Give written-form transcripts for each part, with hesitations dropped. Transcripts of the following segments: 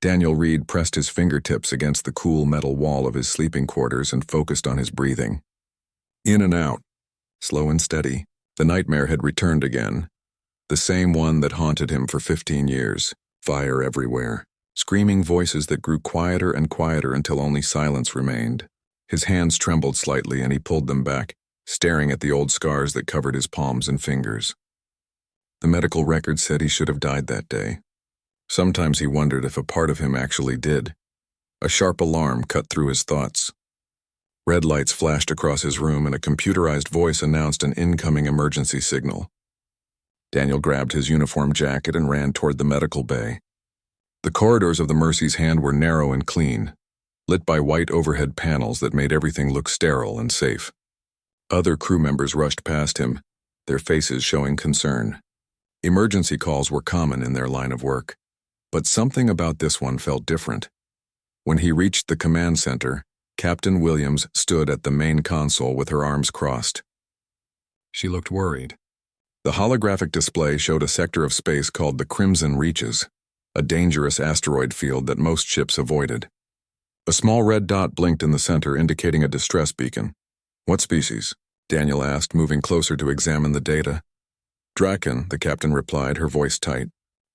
Daniel Reed pressed his fingertips against the cool metal wall of his sleeping quarters and focused on his breathing. In and out, slow and steady, the nightmare had returned again. The same one that haunted him for 15 years. Fire everywhere. Screaming voices that grew quieter and quieter until only silence remained. His hands trembled slightly and he pulled them back, staring at the old scars that covered his palms and fingers. The medical record said he should have died that day. Sometimes he wondered if a part of him actually did. A sharp alarm cut through his thoughts. Red lights flashed across his room and a computerized voice announced an incoming emergency signal. Daniel grabbed his uniform jacket and ran toward the medical bay. The corridors of the Mercy's Hand were narrow and clean, lit by white overhead panels that made everything look sterile and safe. Other crew members rushed past him, their faces showing concern. Emergency calls were common in their line of work, but something about this one felt different. When he reached the command center, Captain Williams stood at the main console with her arms crossed. She looked worried. The holographic display showed a sector of space called the Crimson Reaches, a dangerous asteroid field that most ships avoided. A small red dot blinked in the center, indicating a distress beacon. "What species?" Daniel asked, moving closer to examine the data. "Draken," the captain replied, her voice tight.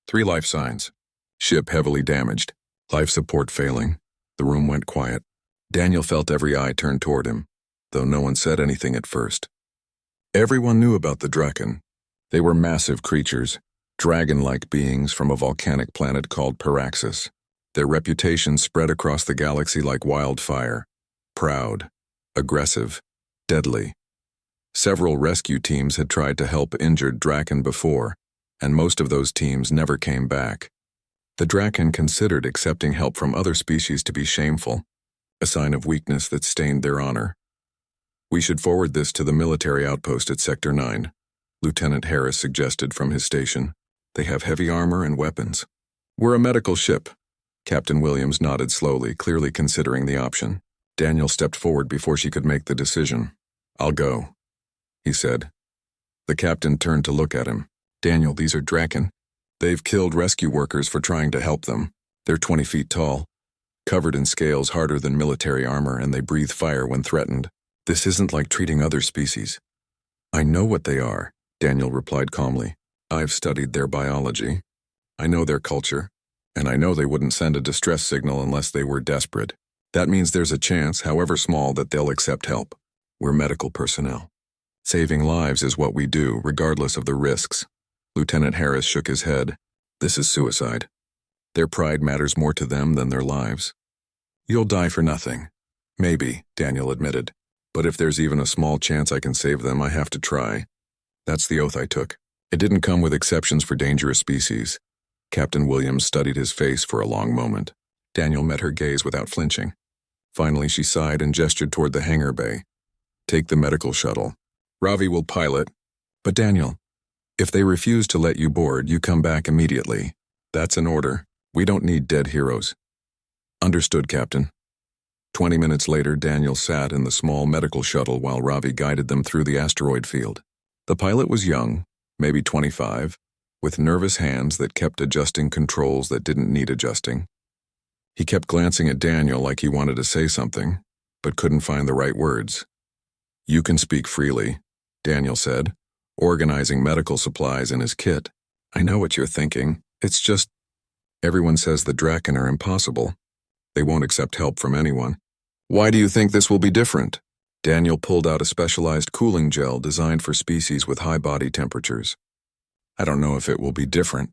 3 life signs. Ship heavily damaged. Life support failing. The room went quiet. Daniel felt every eye turned toward him, though no one said anything at first. Everyone knew about the Draken. They were massive creatures, dragon-like beings from a volcanic planet called Paraxis. Their reputation spread across the galaxy like wildfire. Proud, aggressive, deadly. Several rescue teams had tried to help injured Draken before, and most of those teams never came back. The Draken considered accepting help from other species to be shameful, a sign of weakness that stained their honor. "We should forward this to the military outpost at Sector 9, Lieutenant Harris suggested from his station. "They have heavy armor and weapons." "We're a medical ship." Captain Williams nodded slowly, clearly considering the option. Daniel stepped forward before she could make the decision. "I'll go," he said. The captain turned to look at him. "Daniel, these are Draken. They've killed rescue workers for trying to help them. They're 20 feet tall, covered in scales harder than military armor, and they breathe fire when threatened. This isn't like treating other species." "I know what they are," Daniel replied calmly. "I've studied their biology. I know their culture, and I know they wouldn't send a distress signal unless they were desperate. That means there's a chance, however small, that they'll accept help. We're medical personnel. Saving lives is what we do, regardless of the risks." Lieutenant Harris shook his head. "This is suicide. Their pride matters more to them than their lives." "You'll die for nothing." "Maybe," Daniel admitted. "But if there's even a small chance I can save them, I have to try. That's the oath I took. It didn't come with exceptions for dangerous species." Captain Williams studied his face for a long moment. Daniel met her gaze without flinching. Finally, she sighed and gestured toward the hangar bay. "Take the medical shuttle. Ravi will pilot." "But Daniel, if they refuse to let you board, you come back immediately. That's an order. We don't need dead heroes." "Understood, Captain." 20 minutes later, Daniel sat in the small medical shuttle while Ravi guided them through the asteroid field. The pilot was young, maybe 25, with nervous hands that kept adjusting controls that didn't need adjusting. He kept glancing at Daniel like he wanted to say something, but couldn't find the right words. "You can speak freely," Daniel said, organizing medical supplies in his kit. "I know what you're thinking. It's just, everyone says the Draken are impossible. They won't accept help from anyone." "Why do you think this will be different?" Daniel pulled out a specialized cooling gel designed for species with high body temperatures. "I don't know if it will be different,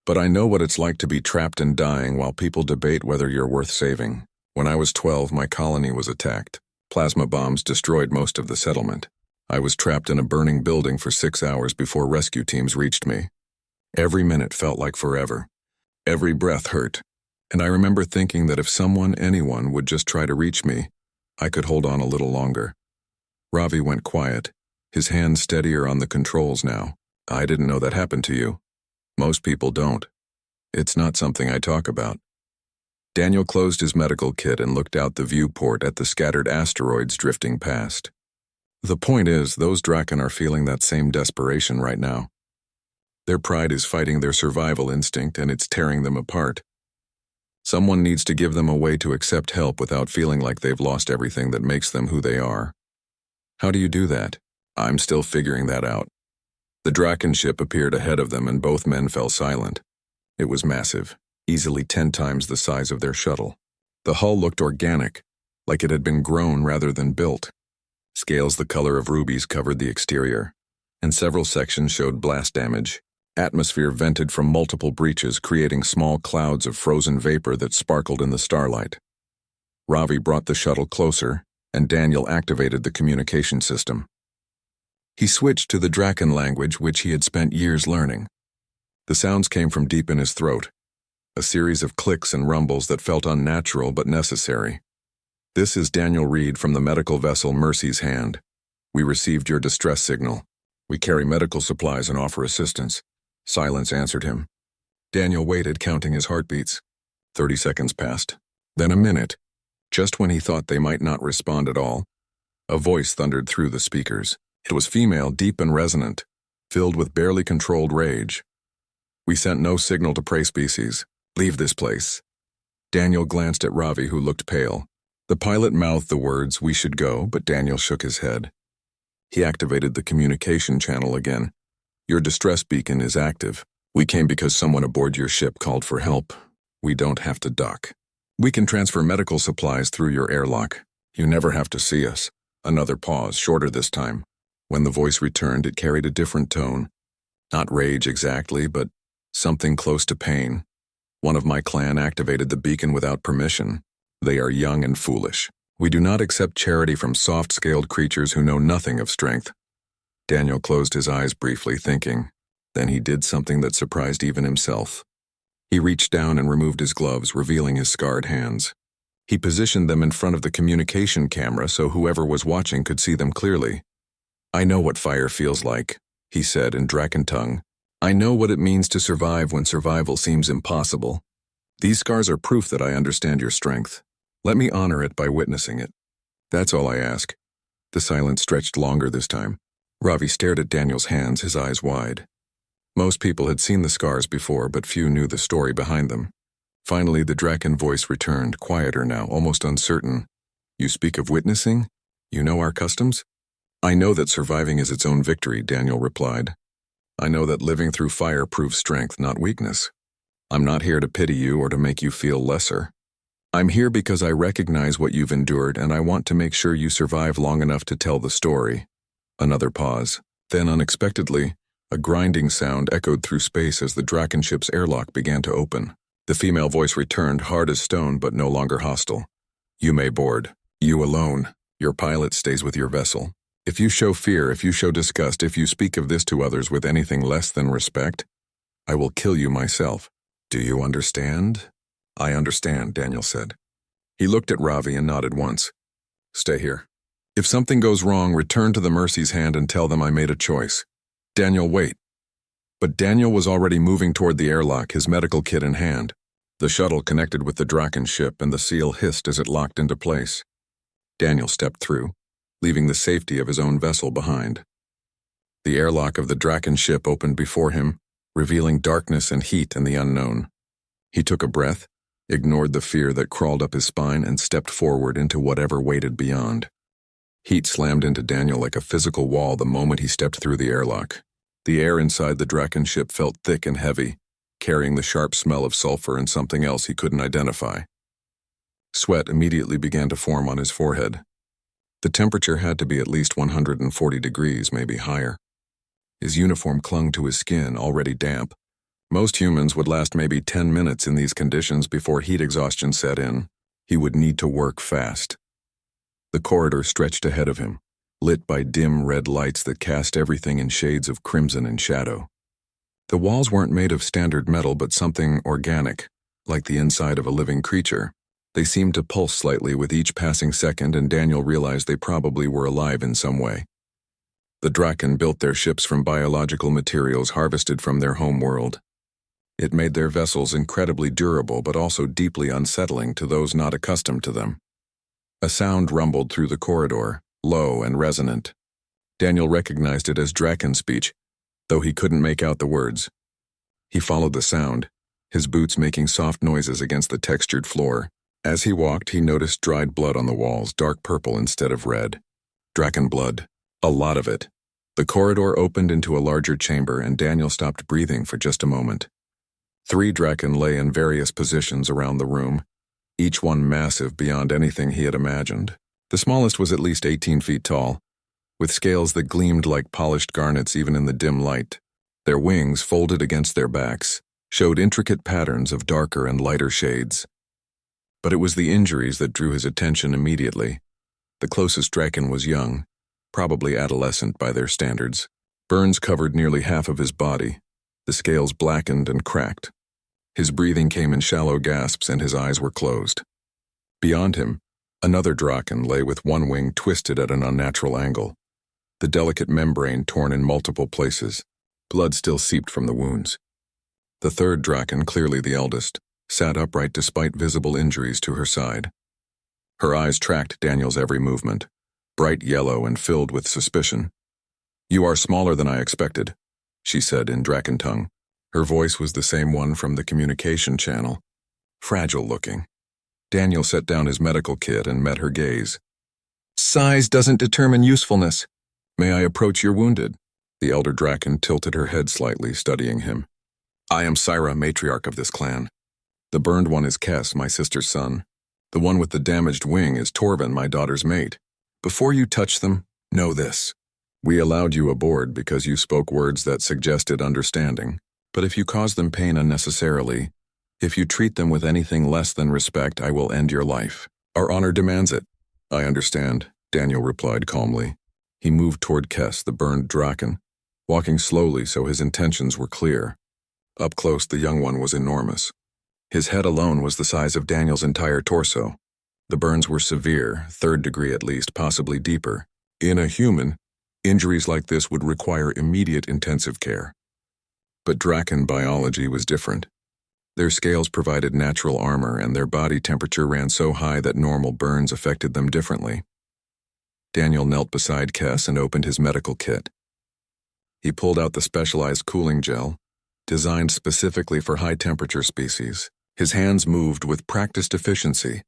but I know what it's like to be trapped and dying while people debate whether you're worth saving. When I was 12, my colony was attacked. Plasma bombs destroyed most of the settlement. I was trapped in a burning building for 6 hours before rescue teams reached me. Every minute felt like forever. Every breath hurt. And I remember thinking that if anyone would just try to reach me, I could hold on a little longer." Ravi went quiet, his hands steadier on the controls now. "I didn't know that happened to you." "Most people don't. It's not something I talk about." Daniel closed his medical kit and looked out the viewport at the scattered asteroids drifting past. "The point is, those Draken are feeling that same desperation right now. Their pride is fighting their survival instinct, and it's tearing them apart. Someone needs to give them a way to accept help without feeling like they've lost everything that makes them who they are. How do you do that? I'm still figuring that out. The Draken ship appeared ahead of them and both men fell silent. It was massive, easily 10 times the size of their shuttle. The hull looked organic, like it had been grown rather than built. Scales the color of rubies covered the exterior, and several sections showed blast damage. Atmosphere vented from multiple breaches, creating small clouds of frozen vapor that sparkled in the starlight. Ravi brought the shuttle closer, and Daniel activated the communication system. He switched to the Draken language, which he had spent years learning. The sounds came from deep in his throat, a series of clicks and rumbles that felt unnatural but necessary. This is Daniel Reed from the medical vessel Mercy's Hand. We received your distress signal. We carry medical supplies and offer assistance. Silence answered him. Daniel waited, counting his heartbeats. 30 seconds passed, then a minute. Just when he thought they might not respond at all, a voice thundered through the speakers. It was female, deep and resonant, filled with barely controlled rage. We sent no signal to prey species. Leave this place. Daniel glanced at Ravi, who looked pale. The pilot mouthed the words, we should go, but Daniel shook his head. He activated the communication channel again. Your distress beacon is active. We came because someone aboard your ship called for help. We don't have to dock. We can transfer medical supplies through your airlock. You never have to see us. Another pause, shorter this time. When the voice returned, it carried a different tone. Not rage exactly, but something close to pain. One of my clan activated the beacon without permission. They are young and foolish. We do not accept charity from soft-scaled creatures who know nothing of strength. Daniel closed his eyes briefly, thinking. Then he did something that surprised even himself. He reached down and removed his gloves, revealing his scarred hands. He positioned them in front of the communication camera so whoever was watching could see them clearly. I know what fire feels like, he said in Draken tongue. I know what it means to survive when survival seems impossible. These scars are proof that I understand your strength. Let me honor it by witnessing it. That's all I ask. The silence stretched longer this time. Ravi stared at Daniel's hands, his eyes wide. Most people had seen the scars before, but few knew the story behind them. Finally, the Draken voice returned, quieter now, almost uncertain. You speak of witnessing? You know our customs? I know that surviving is its own victory, Daniel replied. I know that living through fire proves strength, not weakness. I'm not here to pity you or to make you feel lesser. I'm here because I recognize what you've endured and I want to make sure you survive long enough to tell the story. Another pause. Then, unexpectedly, a grinding sound echoed through space as the Draken ship's airlock began to open. The female voice returned, hard as stone but no longer hostile. You may board. You alone. Your pilot stays with your vessel. If you show fear, if you show disgust, if you speak of this to others with anything less than respect, I will kill you myself. Do you understand? I understand, Daniel said. He looked at Ravi and nodded once. Stay here. If something goes wrong, return to the Mercy's Hand and tell them I made a choice. Daniel, wait. But Daniel was already moving toward the airlock, his medical kit in hand. The shuttle connected with the Draken ship and the seal hissed as it locked into place. Daniel stepped through, leaving the safety of his own vessel behind. The airlock of the Draken ship opened before him, revealing darkness and heat and the unknown. He took a breath, ignored the fear that crawled up his spine, and stepped forward into whatever waited beyond. Heat slammed into Daniel like a physical wall the moment he stepped through the airlock. The air inside the Draken ship felt thick and heavy, carrying the sharp smell of sulfur and something else he couldn't identify. Sweat immediately began to form on his forehead. The temperature had to be at least 140 degrees, maybe higher. His uniform clung to his skin, already damp. Most humans would last maybe 10 minutes in these conditions before heat exhaustion set in. He would need to work fast. The corridor stretched ahead of him, lit by dim red lights that cast everything in shades of crimson and shadow. The walls weren't made of standard metal but something organic, like the inside of a living creature. They seemed to pulse slightly with each passing second, and Daniel realized they probably were alive in some way. The Draken built their ships from biological materials harvested from their home world. It made their vessels incredibly durable but also deeply unsettling to those not accustomed to them. A sound rumbled through the corridor, low and resonant. Daniel recognized it as Draken speech, though he couldn't make out the words. He followed the sound, his boots making soft noises against the textured floor. As he walked, he noticed dried blood on the walls, dark purple instead of red. Draken blood. A lot of it. The corridor opened into a larger chamber, and Daniel stopped breathing for just a moment. 3 Draken lay in various positions around the room, each one massive beyond anything he had imagined. The smallest was at least 18 feet tall, with scales that gleamed like polished garnets even in the dim light. Their wings, folded against their backs, showed intricate patterns of darker and lighter shades. But it was the injuries that drew his attention immediately. The closest Draken was young, probably adolescent by their standards. Burns covered nearly half of his body. The scales blackened and cracked. His breathing came in shallow gasps and his eyes were closed. Beyond him, another Draken lay with one wing twisted at an unnatural angle, the delicate membrane torn in multiple places. Blood still seeped from the wounds. The 3rd Draken, clearly the eldest, sat upright despite visible injuries to her side. Her eyes tracked Daniel's every movement, bright yellow and filled with suspicion. "You are smaller than I expected," she said in Draken tongue. Her voice was the same one from the communication channel, fragile looking. Daniel set down his medical kit and met her gaze. "Size doesn't determine usefulness. May I approach your wounded?" The elder Draken tilted her head slightly, studying him. "I am Syra, matriarch of this clan. The burned one is Kess, my sister's son. The one with the damaged wing is Torvin, my daughter's mate. Before you touch them, know this. We allowed you aboard because you spoke words that suggested understanding. But if you cause them pain unnecessarily, if you treat them with anything less than respect, I will end your life. Our honor demands it." "I understand," Daniel replied calmly. He moved toward Kess, the burned Draken, walking slowly so his intentions were clear. Up close, the young one was enormous. His head alone was the size of Daniel's entire torso. The burns were severe, 3rd degree at least, possibly deeper. In a human, injuries like this would require immediate intensive care. But Draken biology was different. Their scales provided natural armor, and their body temperature ran so high that normal burns affected them differently. Daniel knelt beside Kess and opened his medical kit. He pulled out the specialized cooling gel, designed specifically for high-temperature species. His hands moved with practiced efficiency,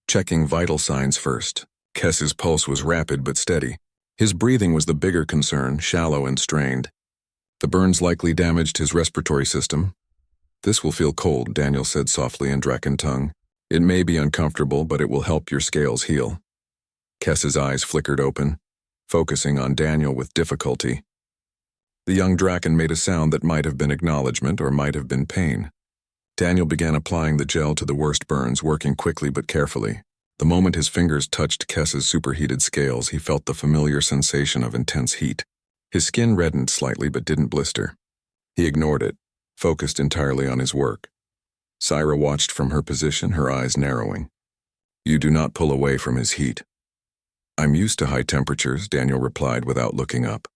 checking vital signs first. Kess's pulse was rapid but steady. His breathing was the bigger concern, shallow and strained. The burns likely damaged his respiratory system. "This will feel cold," Daniel said softly in Draken tongue. "It may be uncomfortable, but it will help your scales heal." Kess's eyes flickered open, focusing on Daniel with difficulty. The young Draken made a sound that might have been acknowledgement or might have been pain. Daniel began applying the gel to the worst burns, working quickly but carefully. The moment his fingers touched Kess's superheated scales, he felt the familiar sensation of intense heat. His skin reddened slightly but didn't blister. He ignored it, focused entirely on his work. Syra watched from her position, her eyes narrowing. "You do not pull away from his heat." "I'm used to high temperatures," Daniel replied without looking up.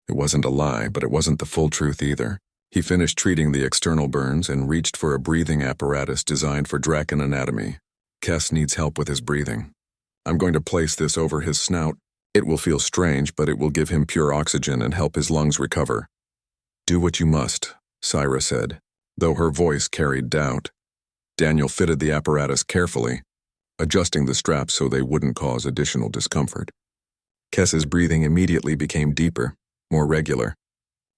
It wasn't a lie, but it wasn't the full truth either. He finished treating the external burns and reached for a breathing apparatus designed for Draken anatomy. "Kess needs help with his breathing. I'm going to place this over his snout. It will feel strange, but it will give him pure oxygen and help his lungs recover." "Do what you must," Syra said, though her voice carried doubt. Daniel fitted the apparatus carefully, adjusting the straps so they wouldn't cause additional discomfort. Kess's breathing immediately became deeper, more regular.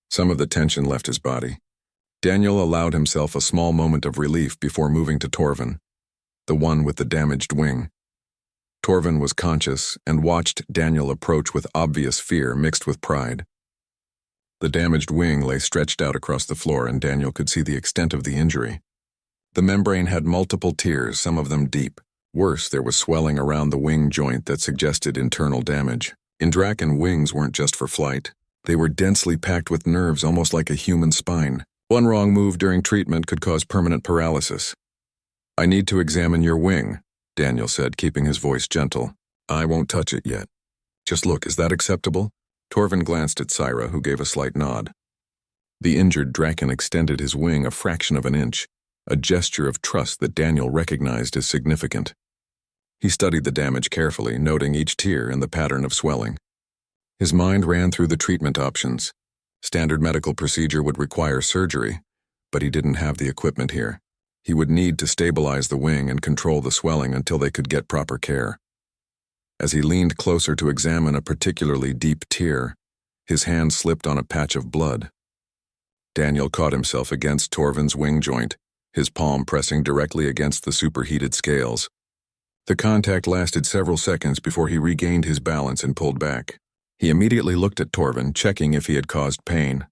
Some of the tension left his body. Daniel allowed himself a small moment of relief before moving to Torvin, the one with the damaged wing. Torvin was conscious and watched Daniel approach with obvious fear mixed with pride. The damaged wing lay stretched out across the floor, and Daniel could see the extent of the injury. The membrane had multiple tears, some of them deep. Worse, there was swelling around the wing joint that suggested internal damage. In Draken, wings weren't just for flight. They were densely packed with nerves, almost like a human spine. One wrong move during treatment could cause permanent paralysis. "I need to examine your wing," Daniel said, keeping his voice gentle. "I won't touch it yet. Just look, is that acceptable?" Torvin glanced at Syra, who gave a slight nod. The injured Draken extended his wing a fraction of an inch, a gesture of trust that Daniel recognized as significant. He studied the damage carefully, noting each tear and the pattern of swelling. His mind ran through the treatment options. Standard medical procedure would require surgery, but he didn't have the equipment here. He would need to stabilize the wing and control the swelling until they could get proper care. As he leaned closer to examine a particularly deep tear, his hand slipped on a patch of blood. Daniel caught himself against Torvin's wing joint, his palm pressing directly against the superheated scales. The contact lasted several seconds before he regained his balance and pulled back. He immediately looked at Torvin, checking if he had caused pain.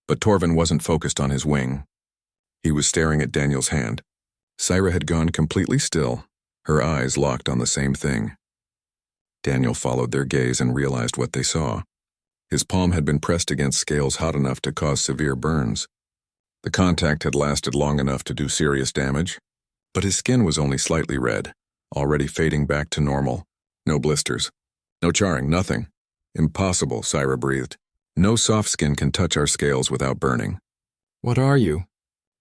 But Torvin wasn't focused on his wing. He was staring at Daniel's hand. Syra had gone completely still, her eyes locked on the same thing. Daniel followed their gaze and realized what they saw. His palm had been pressed against scales hot enough to cause severe burns. The contact had lasted long enough to do serious damage, but his skin was only slightly red, already fading back to normal. No blisters. No charring, nothing. Impossible, Syra breathed. No soft skin can touch our scales without burning. What are you?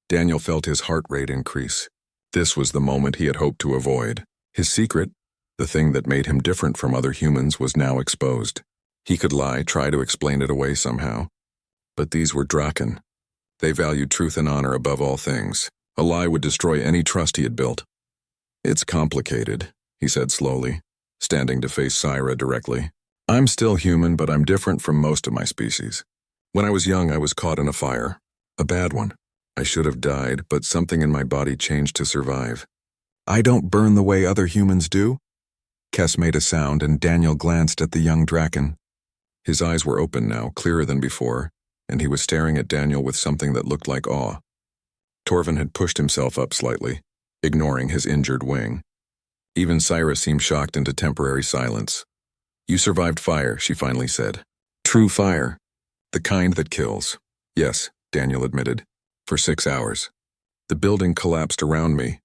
Daniel felt his heart rate increase. This was the moment he had hoped to avoid. His secret, the thing that made him different from other humans, was now exposed. He could lie, try to explain it away somehow. But these were Draken. They valued truth and honor above all things. A lie would destroy any trust he had built. It's complicated, he said slowly, standing to face Syra directly. I'm still human, but I'm different from most of my species. When I was young, I was caught in a fire. A bad one. I should have died, but something in my body changed to survive. I don't burn the way other humans do? Kes made a sound, and Daniel glanced at the young Draken. His eyes were open now, clearer than before, and he was staring at Daniel with something that looked like awe. Torvin had pushed himself up slightly, ignoring his injured wing. Even Syra seemed shocked into temporary silence. You survived fire, she finally said. True fire. The kind that kills. Yes, Daniel admitted. For 6 hours. The building collapsed around me.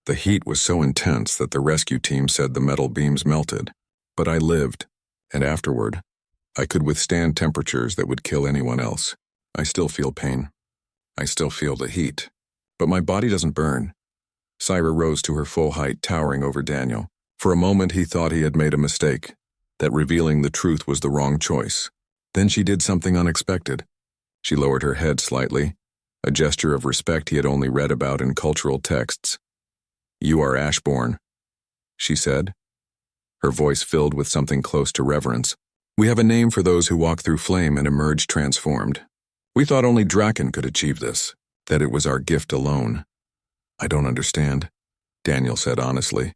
The heat was so intense that the rescue team said the metal beams melted. But I lived, and afterward, I could withstand temperatures that would kill anyone else. I still feel pain. I still feel the heat. But my body doesn't burn. Syra rose to her full height, towering over Daniel. For a moment he thought he had made a mistake, that revealing the truth was the wrong choice. Then she did something unexpected. She lowered her head slightly, a gesture of respect he had only read about in cultural texts. You are Ashborn, she said, her voice filled with something close to reverence. We have a name for those who walk through flame and emerge transformed. We thought only Draken could achieve this, that it was our gift alone. I don't understand, Daniel said honestly.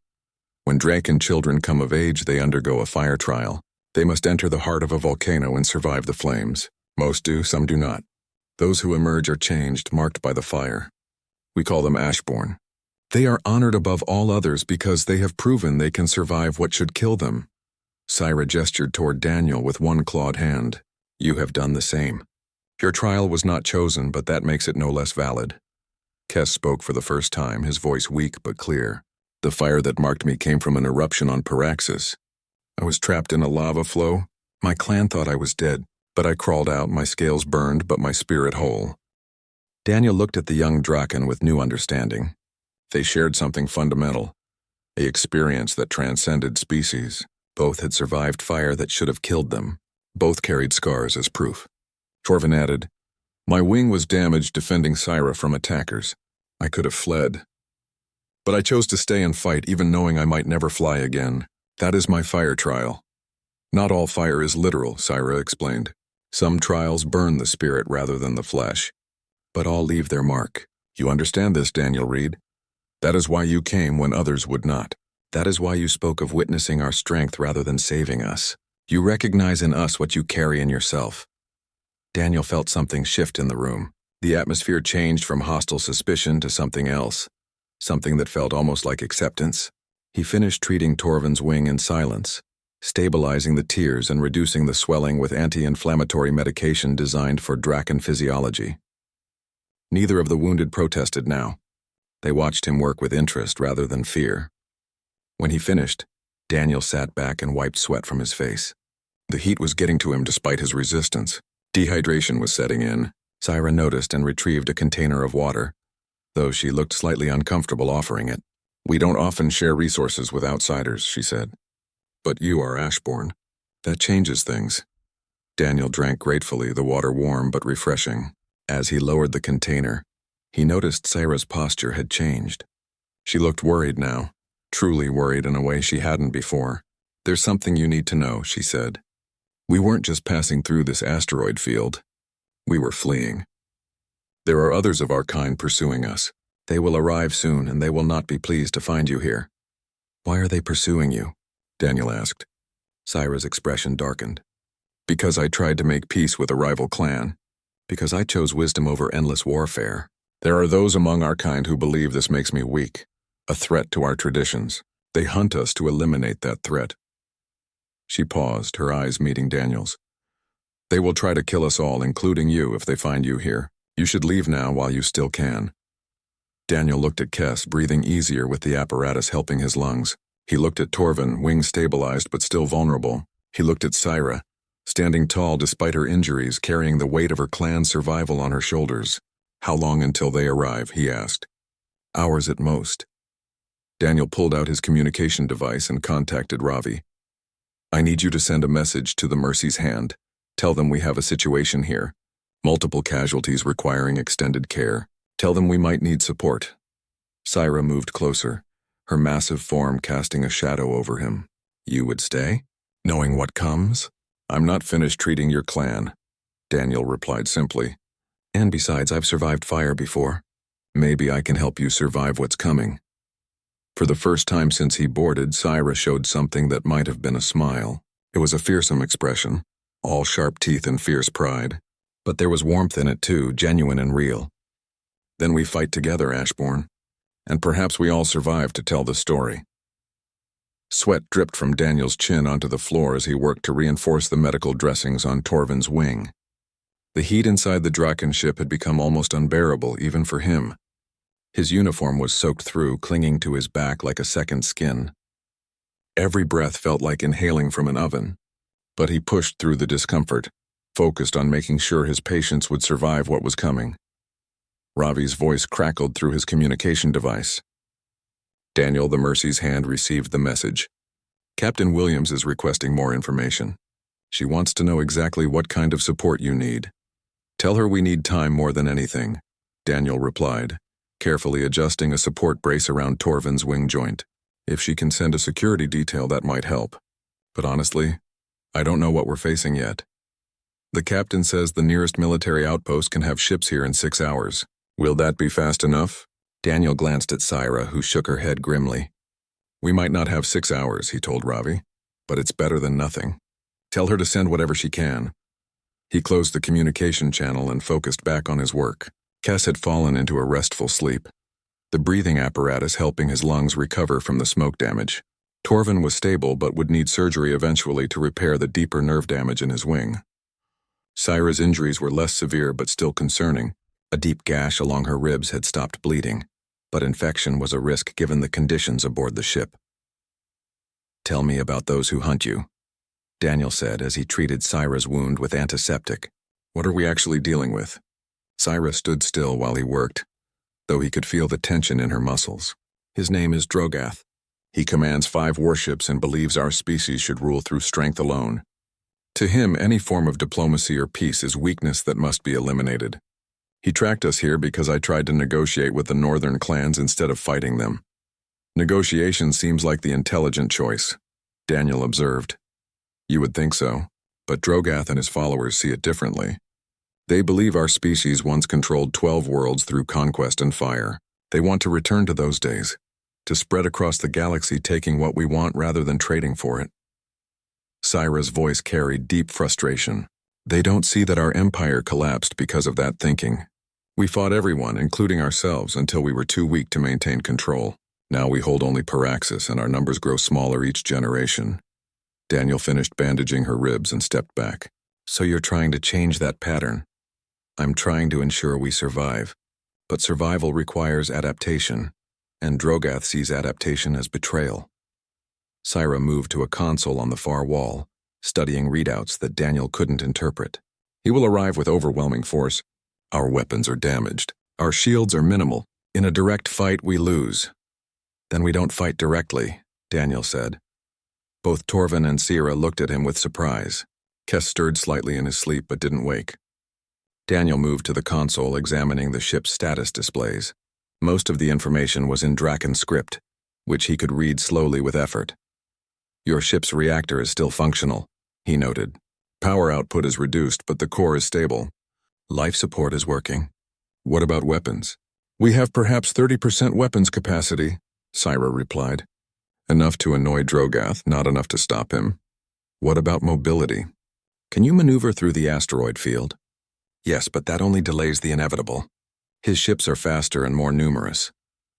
When Draken children come of age, they undergo a fire trial. They must enter the heart of a volcano and survive the flames. Most do, some do not. Those who emerge are changed, marked by the fire. We call them Ashborn. They are honored above all others because they have proven they can survive what should kill them. Syra gestured toward Daniel with one clawed hand. You have done the same. Your trial was not chosen, but that makes it no less valid. Kes spoke for the first time, his voice weak but clear. The fire that marked me came from an eruption on Paraxis. I was trapped in a lava flow. My clan thought I was dead, but I crawled out, my scales burned, but my spirit whole. Daniel looked at the young Draken with new understanding. They shared something fundamental, an experience that transcended species. Both had survived fire that should have killed them. Both carried scars as proof. Torvin added, My wing was damaged defending Syra from attackers. I could have fled. But I chose to stay and fight, even knowing I might never fly again. That is my fire trial. Not all fire is literal, Syra explained. Some trials burn the spirit rather than the flesh. But all leave their mark. You understand this, Daniel Reed? That is why you came when others would not. That is why you spoke of witnessing our strength rather than saving us. You recognize in us what you carry in yourself. Daniel felt something shift in the room. The atmosphere changed from hostile suspicion to something else. Something that felt almost like acceptance. He finished treating Torvin's wing in silence, stabilizing the tears and reducing the swelling with anti-inflammatory medication designed for Draken physiology. Neither of the wounded protested now. They watched him work with interest rather than fear. When he finished, Daniel sat back and wiped sweat from his face. The heat was getting to him despite his resistance. Dehydration was setting in. Syra noticed and retrieved a container of water, though she looked slightly uncomfortable offering it. We don't often share resources with outsiders, she said. But you are Ashborn. That changes things. Daniel drank gratefully, the water warm but refreshing. As he lowered the container, He noticed Sarah's posture had changed. She looked worried now, truly worried in a way she hadn't before. "There's something you need to know," she said. "We weren't just passing through this asteroid field. We were fleeing. There are others of our kind pursuing us. They will arrive soon, and they will not be pleased to find you here." "Why are they pursuing you?" Daniel asked. Syra's expression darkened. "Because I tried to make peace with a rival clan. Because I chose wisdom over endless warfare. There are those among our kind who believe this makes me weak, a threat to our traditions. They hunt us to eliminate that threat." She paused, her eyes meeting Daniel's. "They will try to kill us all, including you, if they find you here. You should leave now while you still can." Daniel looked at Kess, breathing easier with the apparatus helping his lungs. He looked at Torvin, wings stabilized but still vulnerable. He looked at Syra, standing tall despite her injuries, carrying the weight of her clan's survival on her shoulders. "How long until they arrive?" he asked. "Hours at most." Daniel pulled out his communication device and contacted Ravi. "I need you to send a message to the Mercy's Hand. Tell them we have a situation here. Multiple casualties requiring extended care. Tell them we might need support." Syra moved closer, her massive form casting a shadow over him. "You would stay? Knowing what comes?" "I'm not finished treating your clan," Daniel replied simply. "And besides, I've survived fire before. Maybe I can help you survive what's coming." For the first time since he boarded, Syra showed something that might have been a smile. It was a fearsome expression, all sharp teeth and fierce pride. But there was warmth in it too, genuine and real. "Then we fight together, Ashbourne. And perhaps we all survive to tell the story." Sweat dripped from Daniel's chin onto the floor as he worked to reinforce the medical dressings on Torvin's wing. The heat inside the Draken ship had become almost unbearable, even for him. His uniform was soaked through, clinging to his back like a second skin. Every breath felt like inhaling from an oven. But he pushed through the discomfort, focused on making sure his patients would survive what was coming. Ravi's voice crackled through his communication device. "Daniel, the Mercy's Hand received the message. Captain Williams is requesting more information. She wants to know exactly what kind of support you need. Tell her we need time more than anything," Daniel replied, carefully adjusting a support brace around Torvin's wing joint. "If she can send a security detail, that might help. But honestly, I don't know what we're facing yet. The captain says the nearest military outpost can have ships here in 6 hours. Will that be fast enough?" Daniel glanced at Syra, who shook her head grimly. "We might not have 6 hours," he told Ravi, "but it's better than nothing. Tell her to send whatever she can." He closed the communication channel and focused back on his work. Kess had fallen into a restful sleep, the breathing apparatus helping his lungs recover from the smoke damage. Torvin was stable but would need surgery eventually to repair the deeper nerve damage in his wing. Syra's injuries were less severe but still concerning. A deep gash along her ribs had stopped bleeding, but infection was a risk given the conditions aboard the ship. "Tell me about those who hunt you," Daniel said as he treated Syra's wound with antiseptic. "What are we actually dealing with?" Syra stood still while he worked, though he could feel the tension in her muscles. "His name is Drogath. He commands 5 warships and believes our species should rule through strength alone. To him, any form of diplomacy or peace is weakness that must be eliminated. He tracked us here because I tried to negotiate with the northern clans instead of fighting them. Negotiation seems like the intelligent choice," Daniel observed. "You would think so, but Drogath and his followers see it differently. They believe our species once controlled 12 worlds through conquest and fire. They want to return to those days, to spread across the galaxy taking what we want rather than trading for it." Syra's voice carried deep frustration. "They don't see that our empire collapsed because of that thinking. We fought everyone, including ourselves, until we were too weak to maintain control. Now we hold only Paraxis, and our numbers grow smaller each generation." Daniel finished bandaging her ribs and stepped back. "So you're trying to change that pattern?" "I'm trying to ensure we survive. But survival requires adaptation, and Drogath sees adaptation as betrayal." Syra moved to a console on the far wall, studying readouts that Daniel couldn't interpret. "He will arrive with overwhelming force. Our weapons are damaged. Our shields are minimal. In a direct fight, we lose." "Then we don't fight directly," Daniel said. Both Torvin and Syra looked at him with surprise. Kess stirred slightly in his sleep but didn't wake. Daniel moved to the console, examining the ship's status displays. Most of the information was in Draken script, which he could read slowly with effort. Your ship's reactor is still functional, he noted. Power output is reduced, but the core is stable. Life support is working. What about weapons? We have perhaps 30% weapons capacity, Syra replied. Enough to annoy Drogath, not enough to stop him. What about mobility? Can you maneuver through the asteroid field? Yes, but that only delays the inevitable. His ships are faster and more numerous.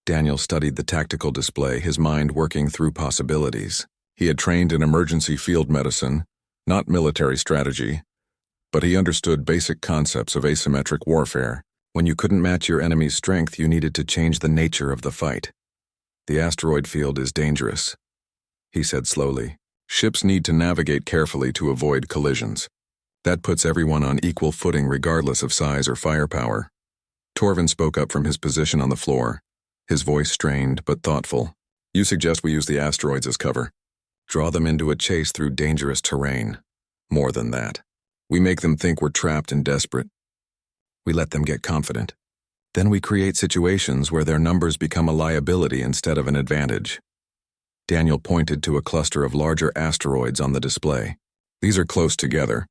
Daniel studied the tactical display, his mind working through possibilities. He had trained in emergency field medicine, not military strategy, but he understood basic concepts of asymmetric warfare. When you couldn't match your enemy's strength, you needed to change the nature of the fight. The asteroid field is dangerous, he said slowly. Ships need to navigate carefully to avoid collisions. That puts everyone on equal footing regardless of size or firepower. Torvin spoke up from his position on the floor, his voice strained but thoughtful. You suggest we use the asteroids as cover. Draw them into a chase through dangerous terrain. More than that. We make them think we're trapped and desperate. We let them get confident. Then we create situations where their numbers become a liability instead of an advantage. Daniel pointed to a cluster of larger asteroids on the display. These are close together.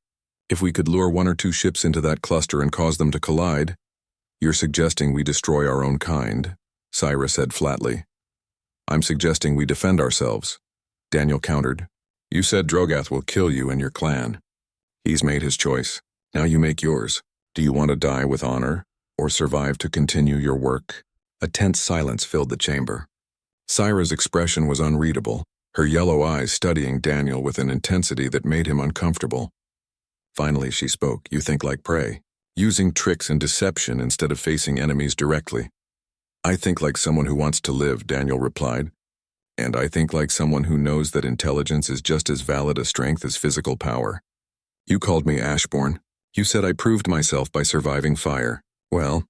If we could lure one or two ships into that cluster and cause them to collide, you're suggesting we destroy our own kind, Syra said flatly. I'm suggesting we defend ourselves, Daniel countered. You said Drogath will kill you and your clan. He's made his choice. Now you make yours. Do you want to die with honor, or survive to continue your work? A tense silence filled the chamber. Syra's expression was unreadable, her yellow eyes studying Daniel with an intensity that made him uncomfortable. Finally she spoke. You think like prey, using tricks and deception instead of facing enemies directly. I think like someone who wants to live, Daniel replied. And I think like someone who knows that intelligence is just as valid a strength as physical power. You called me Ashborn. You said I proved myself by surviving fire. Well,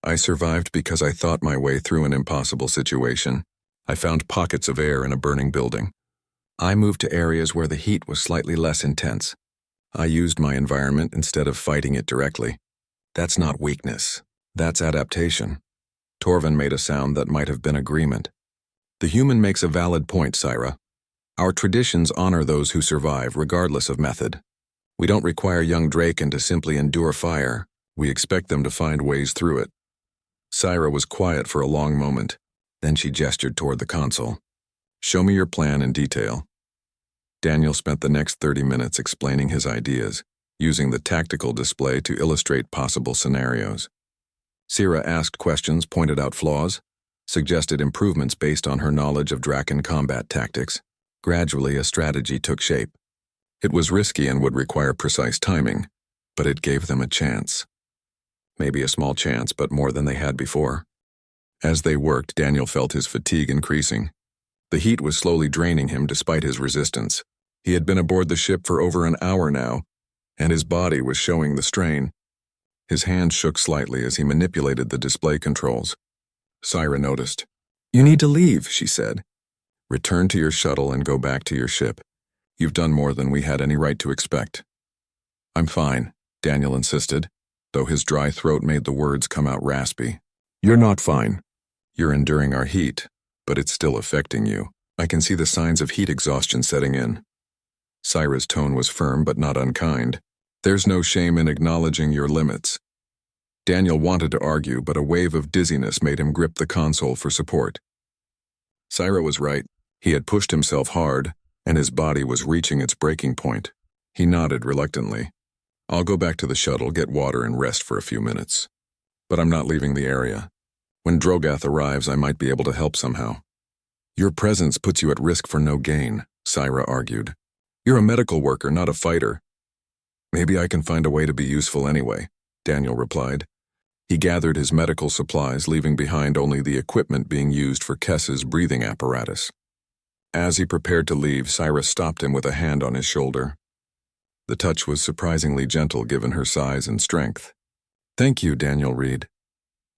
I survived because I thought my way through an impossible situation. I found pockets of air in a burning building. I moved to areas where the heat was slightly less intense. I used my environment instead of fighting it directly. That's not weakness. That's adaptation. Torvin made a sound that might have been agreement. The human makes a valid point, Syra. Our traditions honor those who survive regardless of method. We don't require young Draken to simply endure fire. We expect them to find ways through it. Syra was quiet for a long moment. Then she gestured toward the console. Show me your plan in detail. Daniel spent the next 30 minutes explaining his ideas, using the tactical display to illustrate possible scenarios. Syra asked questions, pointed out flaws, suggested improvements based on her knowledge of Draken combat tactics. Gradually, a strategy took shape. It was risky and would require precise timing, but it gave them a chance. Maybe a small chance, but more than they had before. As they worked, Daniel felt his fatigue increasing. The heat was slowly draining him despite his resistance. He had been aboard the ship for over an hour now, and his body was showing the strain. His hand shook slightly as he manipulated the display controls. Syra noticed. You need to leave, she said. Return to your shuttle and go back to your ship. You've done more than we had any right to expect. I'm fine, Daniel insisted, though his dry throat made the words come out raspy. You're not fine. You're enduring our heat, but it's still affecting you. I can see the signs of heat exhaustion setting in. Syra's tone was firm but not unkind. There's no shame in acknowledging your limits. Daniel wanted to argue, but a wave of dizziness made him grip the console for support. Syra was right. He had pushed himself hard, and his body was reaching its breaking point. He nodded reluctantly. I'll go back to the shuttle, get water, and rest for a few minutes. But I'm not leaving the area. When Drogath arrives, I might be able to help somehow. Your presence puts you at risk for no gain, Syra argued. You're a medical worker, not a fighter. Maybe I can find a way to be useful anyway, Daniel replied. He gathered his medical supplies, leaving behind only the equipment being used for Kess's breathing apparatus. As he prepared to leave, Syra stopped him with a hand on his shoulder. The touch was surprisingly gentle given her size and strength. Thank you, Daniel Reed.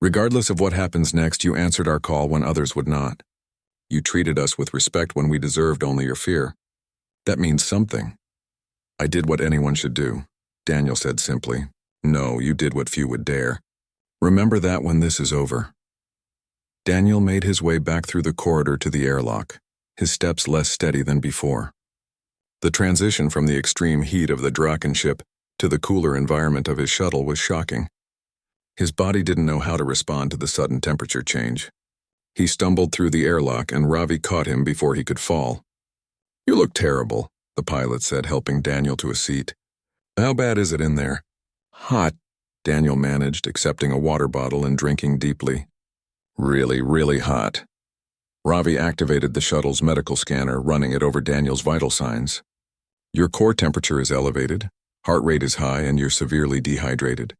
Regardless of what happens next, you answered our call when others would not. You treated us with respect when we deserved only your fear. That means something. I did what anyone should do, Daniel said simply. No, you did what few would dare. Remember that when this is over. Daniel made his way back through the corridor to the airlock, his steps less steady than before. The transition from the extreme heat of the Draken ship to the cooler environment of his shuttle was shocking. His body didn't know how to respond to the sudden temperature change. He stumbled through the airlock and Ravi caught him before he could fall. "You look terrible," the pilot said, helping Daniel to a seat. "How bad is it in there?" "Hot," Daniel managed, accepting a water bottle and drinking deeply. "Really, really hot." Ravi activated the shuttle's medical scanner, running it over Daniel's vital signs. "Your core temperature is elevated, heart rate is high, and you're severely dehydrated.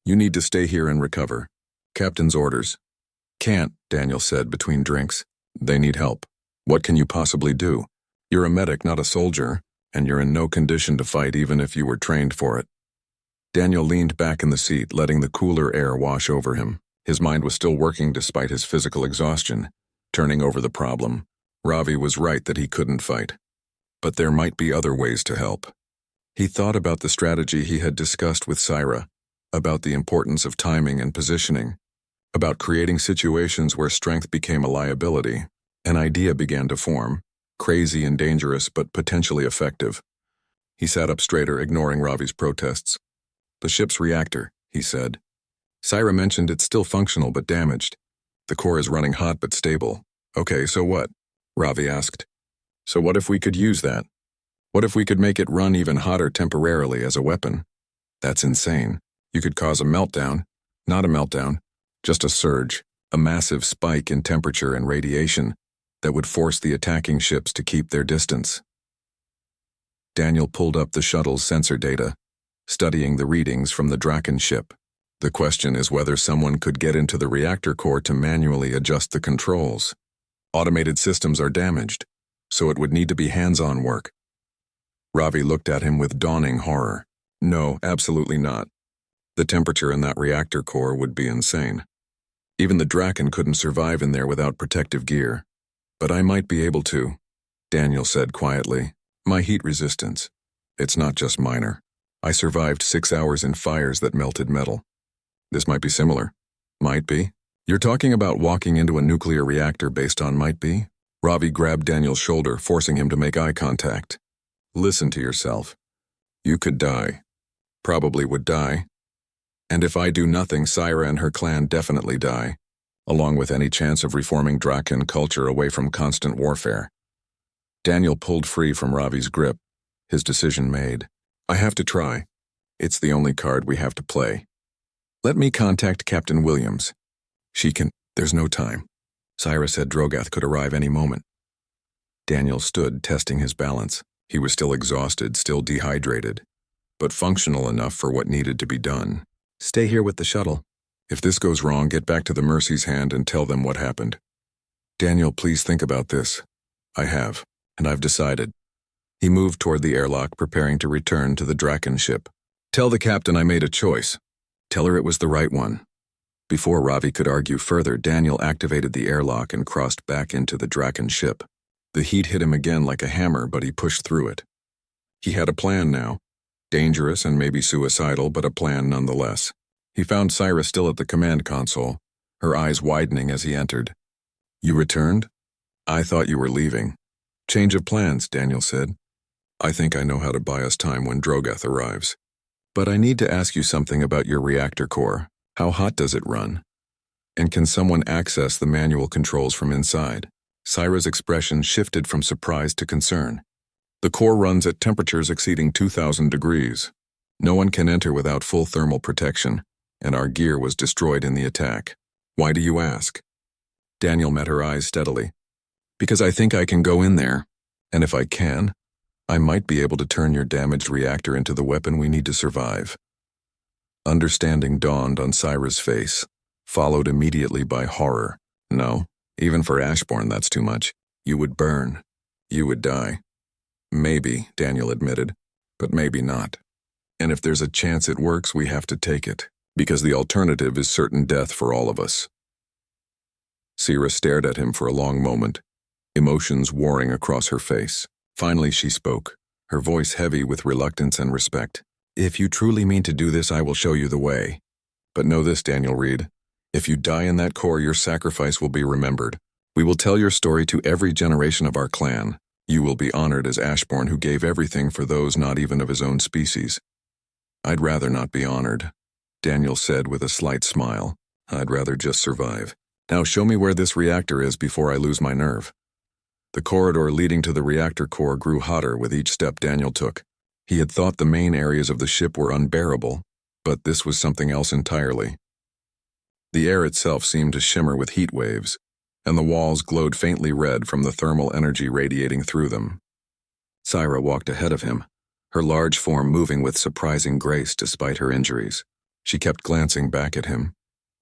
You need to stay here and recover. Captain's orders." "Can't," Daniel said between drinks. "They need help. What can you possibly do? You're a medic, not a soldier, and you're in no condition to fight even if you were trained for it." Daniel leaned back in the seat, letting the cooler air wash over him. His mind was still working despite his physical exhaustion, turning over the problem. Ravi was right that he couldn't fight. But there might be other ways to help. He thought about the strategy he had discussed with Syra, about the importance of timing and positioning, about creating situations where strength became a liability. An idea began to form, crazy and dangerous but potentially effective. He sat up straighter, ignoring Ravi's protests. "The ship's reactor," he said. "Syra mentioned it's still functional but damaged. The core is running hot but stable." "Okay, so what?" Ravi asked. "So what if we could use that? What if we could make it run even hotter temporarily as a weapon?" "That's insane. You could cause a meltdown." "Not a meltdown, just a surge, a massive spike in temperature and radiation that would force the attacking ships to keep their distance." Daniel pulled up the shuttle's sensor data, studying the readings from the Draken ship. The question is whether someone could get into the reactor core to manually adjust the controls. Automated systems are damaged, so it would need to be hands-on work. Ravi looked at him with dawning horror. "No, absolutely not. The temperature in that reactor core would be insane. Even the Draken couldn't survive in there without protective gear. But I might be able to," Daniel said quietly. "My heat resistance. It's not just minor. I survived 6 hours in fires that melted metal. This might be similar." "Might be? You're talking about walking into a nuclear reactor based on might be?" Ravi grabbed Daniel's shoulder, forcing him to make eye contact. "Listen to yourself. You could die. Probably would die. And if I do nothing, Syra and her clan definitely die, along with any chance of reforming Draken culture away from constant warfare." Daniel pulled free from Ravi's grip, his decision made. "I have to try. It's the only card we have to play. Let me contact Captain Williams. She can—" "There's no time." Syra said Drogath could arrive any moment. Daniel stood, testing his balance. He was still exhausted, still dehydrated, but functional enough for what needed to be done. "Stay here with the shuttle. If this goes wrong, get back to the Mercy's Hand and tell them what happened." "Daniel, please think about this." "I have, and I've decided." He moved toward the airlock, preparing to return to the Draken ship. "Tell the captain I made a choice. Tell her it was the right one." Before Ravi could argue further, Daniel activated the airlock and crossed back into the Draken ship. The heat hit him again like a hammer, but he pushed through it. He had a plan now. Dangerous and maybe suicidal, but a plan nonetheless. He found Syra still at the command console, her eyes widening as he entered. "You returned? I thought you were leaving." "Change of plans," Daniel said. "I think I know how to buy us time when Drogath arrives. But I need to ask you something about your reactor core. How hot does it run? And can someone access the manual controls from inside?" Syra's expression shifted from surprise to concern. "The core runs at temperatures exceeding 2,000 degrees. No one can enter without full thermal protection, and our gear was destroyed in the attack. Why do you ask?" Daniel met her eyes steadily. "Because I think I can go in there, and if I can, I might be able to turn your damaged reactor into the weapon we need to survive." Understanding dawned on Syra's face, followed immediately by horror. "No, even for Ashbourne that's too much. You would burn. You would die." "Maybe," Daniel admitted, "but maybe not. And if there's a chance it works, we have to take it, because the alternative is certain death for all of us." Syra stared at him for a long moment, emotions warring across her face. Finally she spoke, her voice heavy with reluctance and respect. If you truly mean to do this, I will show you the way. But know this, Daniel Reed. If you die in that core, your sacrifice will be remembered. We will tell your story to every generation of our clan. You will be honored as Ashborn who gave everything for those not even of his own species. I'd rather not be honored, Daniel said with a slight smile. I'd rather just survive. Now show me where this reactor is before I lose my nerve. The corridor leading to the reactor core grew hotter with each step Daniel took. He had thought the main areas of the ship were unbearable, but this was something else entirely. The air itself seemed to shimmer with heat waves, and the walls glowed faintly red from the thermal energy radiating through them. Syra walked ahead of him, her large form moving with surprising grace despite her injuries. She kept glancing back at him,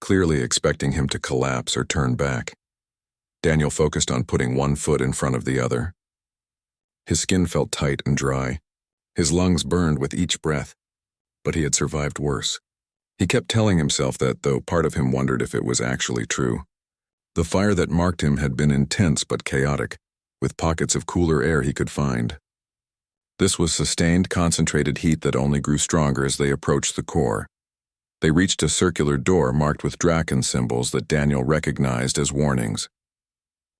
clearly expecting him to collapse or turn back. Daniel focused on putting one foot in front of the other. His skin felt tight and dry. His lungs burned with each breath, but he had survived worse. He kept telling himself that, though part of him wondered if it was actually true. The fire that marked him had been intense but chaotic, with pockets of cooler air he could find. This was sustained, concentrated heat that only grew stronger as they approached the core. They reached a circular door marked with Draken symbols that Daniel recognized as warnings.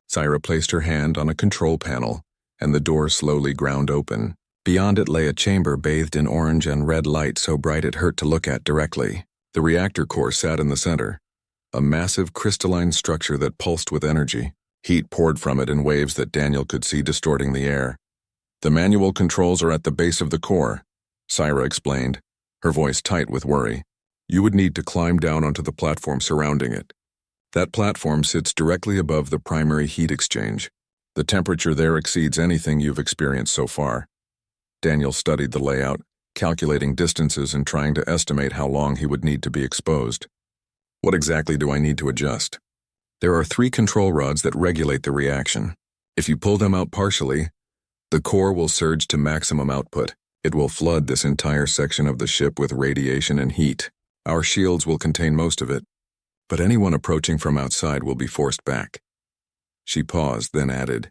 Syra placed her hand on a control panel, and the door slowly ground open. Beyond it lay a chamber bathed in orange and red light so bright it hurt to look at directly. The reactor core sat in the center, a massive crystalline structure that pulsed with energy. Heat poured from it in waves that Daniel could see distorting the air. The manual controls are at the base of the core, Syra explained, her voice tight with worry. You would need to climb down onto the platform surrounding it. That platform sits directly above the primary heat exchange. The temperature there exceeds anything you've experienced so far. Daniel studied the layout, calculating distances and trying to estimate how long he would need to be exposed. What exactly do I need to adjust? There are 3 control rods that regulate the reaction. If you pull them out partially, the core will surge to maximum output. It will flood this entire section of the ship with radiation and heat. Our shields will contain most of it, but anyone approaching from outside will be forced back. She paused, then added,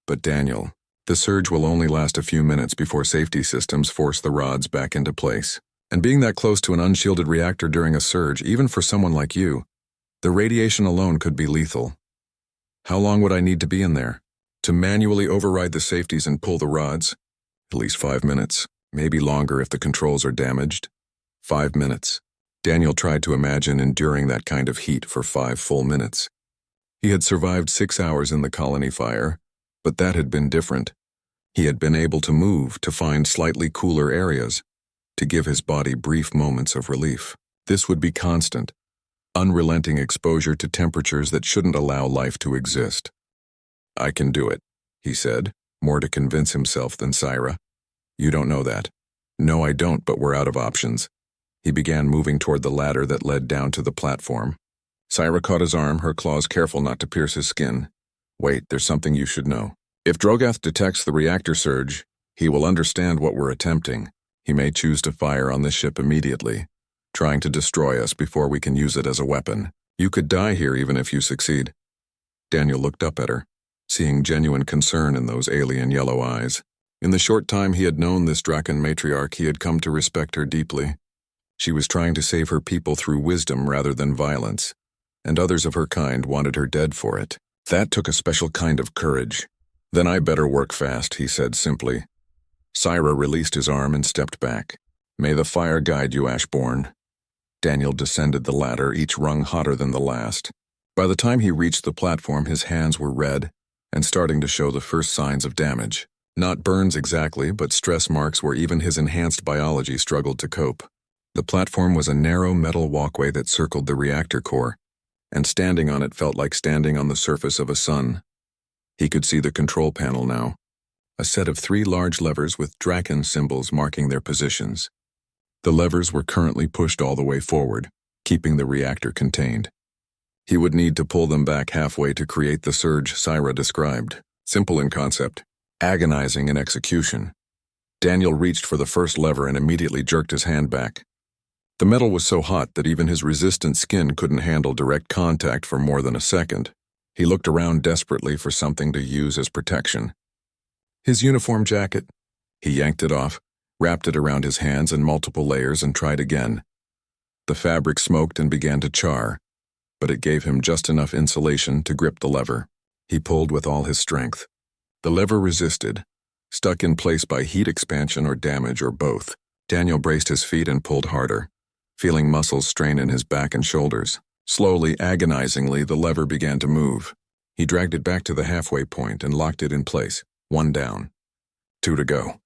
But Daniel, the surge will only last a few minutes before safety systems force the rods back into place. And being that close to an unshielded reactor during a surge, even for someone like you, the radiation alone could be lethal. How long would I need to be in there? To manually override the safeties and pull the rods? At least 5 minutes, maybe longer if the controls are damaged. 5 minutes. Daniel tried to imagine enduring that kind of heat for 5 full minutes. He had survived 6 hours in the colony fire, but that had been different. He had been able to move, to find slightly cooler areas, to give his body brief moments of relief. This would be constant, unrelenting exposure to temperatures that shouldn't allow life to exist. I can do it, he said, more to convince himself than Syra. You don't know that. No, I don't, but we're out of options. He began moving toward the ladder that led down to the platform. Syra caught his arm, her claws careful not to pierce his skin. Wait, there's something you should know. If Drogath detects the reactor surge, he will understand what we're attempting. He may choose to fire on this ship immediately, trying to destroy us before we can use it as a weapon. You could die here even if you succeed. Daniel looked up at her, seeing genuine concern in those alien yellow eyes. In the short time he had known this Draken matriarch, he had come to respect her deeply. She was trying to save her people through wisdom rather than violence, and others of her kind wanted her dead for it. That took a special kind of courage. Then I better work fast, he said simply. Syra released his arm and stepped back. May the fire guide you, Ashborn. Daniel descended the ladder, each rung hotter than the last. By the time he reached the platform, his hands were red and starting to show the first signs of damage. Not burns exactly, but stress marks where even his enhanced biology struggled to cope. The platform was a narrow metal walkway that circled the reactor core, and standing on it felt like standing on the surface of a sun. He could see the control panel now, a set of 3 large levers with Draken symbols marking their positions. The levers were currently pushed all the way forward, keeping the reactor contained. He would need to pull them back halfway to create the surge Syra described. Simple in concept, agonizing in execution. Daniel reached for the first lever and immediately jerked his hand back. The metal was so hot that even his resistant skin couldn't handle direct contact for more than a second. He looked around desperately for something to use as protection. His uniform jacket. He yanked it off, wrapped it around his hands in multiple layers and tried again. The fabric smoked and began to char, but it gave him just enough insulation to grip the lever. He pulled with all his strength. The lever resisted, stuck in place by heat expansion or damage or both. Daniel braced his feet and pulled harder, feeling muscles strain in his back and shoulders. Slowly, agonizingly, the lever began to move. He dragged it back to the halfway point and locked it in place. 1 down. 2 to go.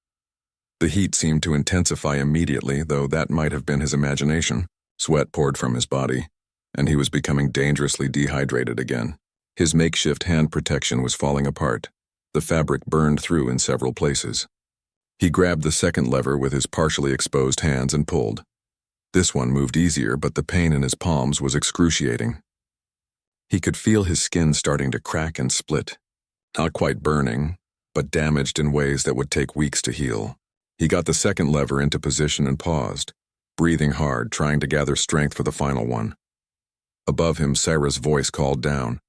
The heat seemed to intensify immediately, though that might have been his imagination. Sweat poured from his body, and he was becoming dangerously dehydrated again. His makeshift hand protection was falling apart. The fabric burned through in several places. He grabbed the second lever with his partially exposed hands and pulled. This one moved easier, but the pain in his palms was excruciating. He could feel his skin starting to crack and split. Not quite burning, but damaged in ways that would take weeks to heal. He got the second lever into position and paused, breathing hard, trying to gather strength for the final one. Above him, Sarah's voice called down.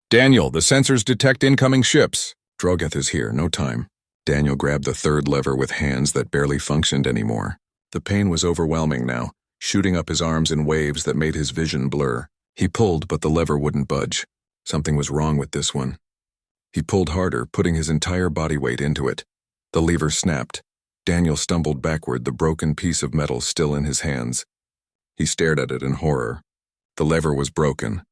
"Daniel, the sensors detect incoming ships. Drogoth is here, no time." Daniel grabbed the third lever with hands that barely functioned anymore. The pain was overwhelming now, shooting up his arms in waves that made his vision blur. He pulled, but the lever wouldn't budge. Something was wrong with this one. He pulled harder, putting his entire body weight into it. The lever snapped. Daniel stumbled backward, the broken piece of metal still in his hands. He stared at it in horror. The lever was broken,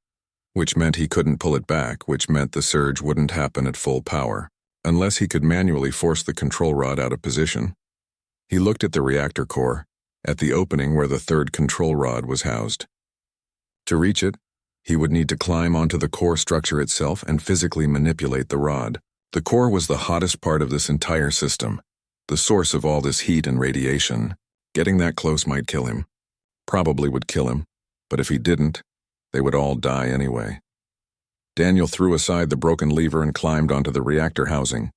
which meant he couldn't pull it back, which meant the surge wouldn't happen at full power, unless he could manually force the control rod out of position. He looked at the reactor core, at the opening where the third control rod was housed. To reach it, he would need to climb onto the core structure itself and physically manipulate the rod. The core was the hottest part of this entire system, the source of all this heat and radiation. Getting that close might kill him. Probably would kill him, but if he didn't, they would all die anyway. Daniel threw aside the broken lever and climbed onto the reactor housing.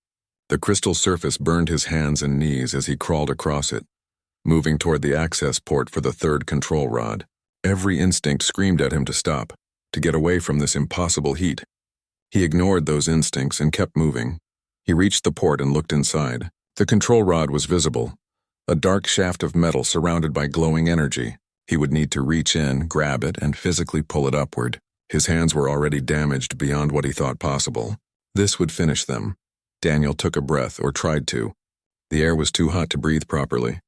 The crystal surface burned his hands and knees as he crawled across it, moving toward the access port for the third control rod. Every instinct screamed at him to stop, to get away from this impossible heat. He ignored those instincts and kept moving. He reached the port and looked inside. The control rod was visible, a dark shaft of metal surrounded by glowing energy. He would need to reach in, grab it, and physically pull it upward. His hands were already damaged beyond what he thought possible. This would finish them. Daniel took a breath, or tried to. The air was too hot to breathe properly.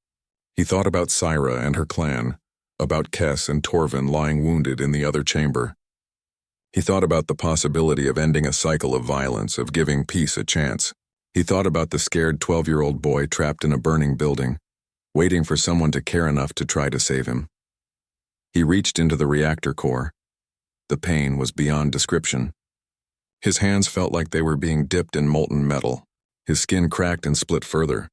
He thought about Syra and her clan, about Kess and Torvin lying wounded in the other chamber. He thought about the possibility of ending a cycle of violence, of giving peace a chance. He thought about the scared 12-year-old boy trapped in a burning building, waiting for someone to care enough to try to save him. He reached into the reactor core. The pain was beyond description. His hands felt like they were being dipped in molten metal. His skin cracked and split further,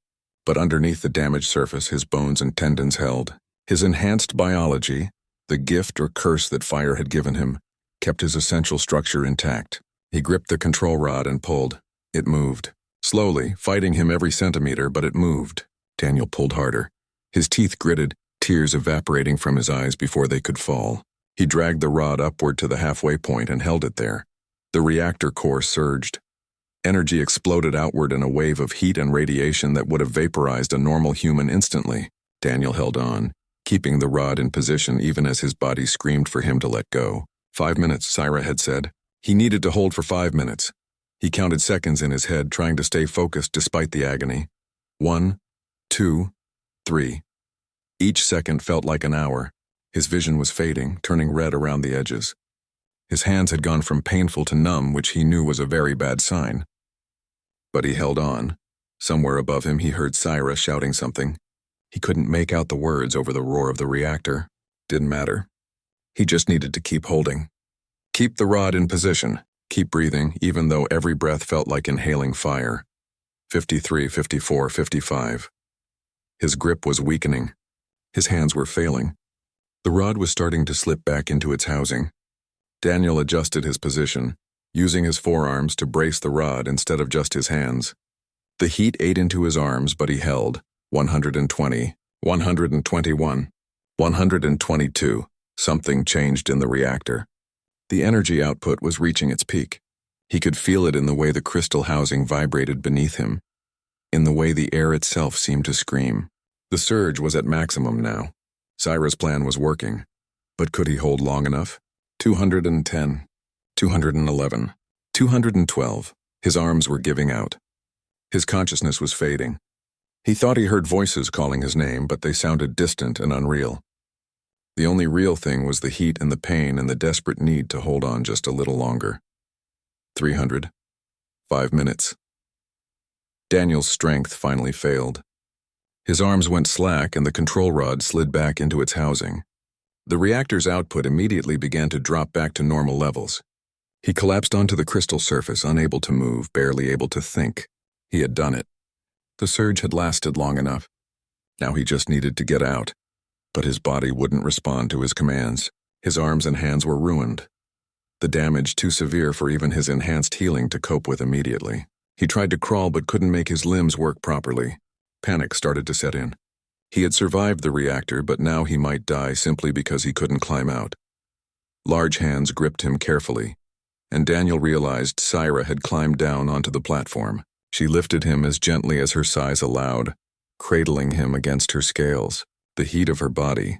but underneath the damaged surface his bones and tendons held. His enhanced biology, the gift or curse that fire had given him, kept his essential structure intact. He gripped the control rod and pulled. It moved. Slowly, fighting him every centimeter, but it moved. Daniel pulled harder. His teeth gritted, tears evaporating from his eyes before they could fall. He dragged the rod upward to the halfway point and held it there. The reactor core surged. Energy exploded outward in a wave of heat and radiation that would have vaporized a normal human instantly. Daniel held on, keeping the rod in position even as his body screamed for him to let go. 5 minutes, Syra had said. He needed to hold for 5 minutes. He counted seconds in his head, trying to stay focused despite the agony. 1, 2, 3. Each second felt like an hour. His vision was fading, turning red around the edges. His hands had gone from painful to numb, which he knew was a very bad sign. But he held on. Somewhere above him he heard Syra shouting something. He couldn't make out the words over the roar of the reactor. Didn't matter. He just needed to keep holding. Keep the rod in position. Keep breathing, even though every breath felt like inhaling fire. 53, 54, 55. His grip was weakening. His hands were failing. The rod was starting to slip back into its housing. Daniel adjusted his position, using his forearms to brace the rod instead of just his hands. The heat ate into his arms, but he held. 120, 121, 122. Something changed in the reactor. The energy output was reaching its peak. He could feel it in the way the crystal housing vibrated beneath him. in the way the air itself seemed to scream. The surge was at maximum now. Cyrus' plan was working. But could he hold long enough? 210, 211, 212. His arms were giving out. His consciousness was fading. He thought he heard voices calling his name, but they sounded distant and unreal. The only real thing was the heat and the pain and the desperate need to hold on just a little longer. 300. 5 minutes. Daniel's strength finally failed. His arms went slack and the control rod slid back into its housing. The reactor's output immediately began to drop back to normal levels. He collapsed onto the crystal surface, unable to move, barely able to think. He had done it. The surge had lasted long enough. Now he just needed to get out. But his body wouldn't respond to his commands. His arms and hands were ruined. The damage too severe for even his enhanced healing to cope with immediately. He tried to crawl but couldn't make his limbs work properly. Panic started to set in. He had survived the reactor, but now he might die simply because he couldn't climb out. Large hands gripped him carefully, and Daniel realized Syra had climbed down onto the platform. She lifted him as gently as her size allowed, cradling him against her scales. The heat of her body,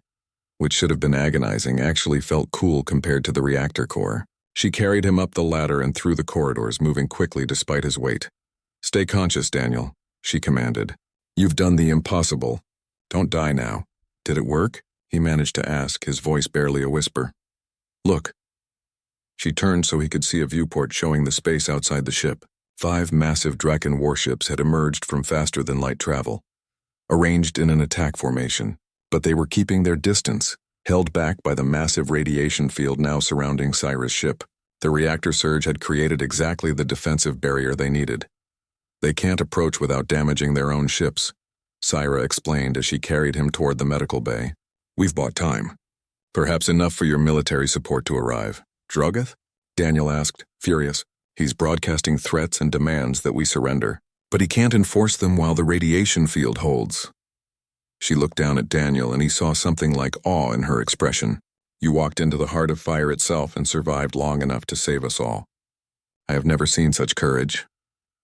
which should have been agonizing, actually felt cool compared to the reactor core. She carried him up the ladder and through the corridors, moving quickly despite his weight. "Stay conscious, Daniel," she commanded. "You've done the impossible. Don't die now." "Did it work?" he managed to ask, his voice barely a whisper. "Look." She turned so he could see a viewport showing the space outside the ship. 5 massive Draken warships had emerged from faster-than-light travel, arranged in an attack formation, but they were keeping their distance, held back by the massive radiation field now surrounding Cyrus' ship. The reactor surge had created exactly the defensive barrier they needed. "They can't approach without damaging their own ships," Syra explained as she carried him toward the medical bay. "We've bought time. Perhaps enough for your military support to arrive." "Drogoth?" Daniel asked, furious. "He's broadcasting threats and demands that we surrender. But he can't enforce them while the radiation field holds." She looked down at Daniel and he saw something like awe in her expression. "You walked into the heart of fire itself and survived long enough to save us all." "I have never seen such courage."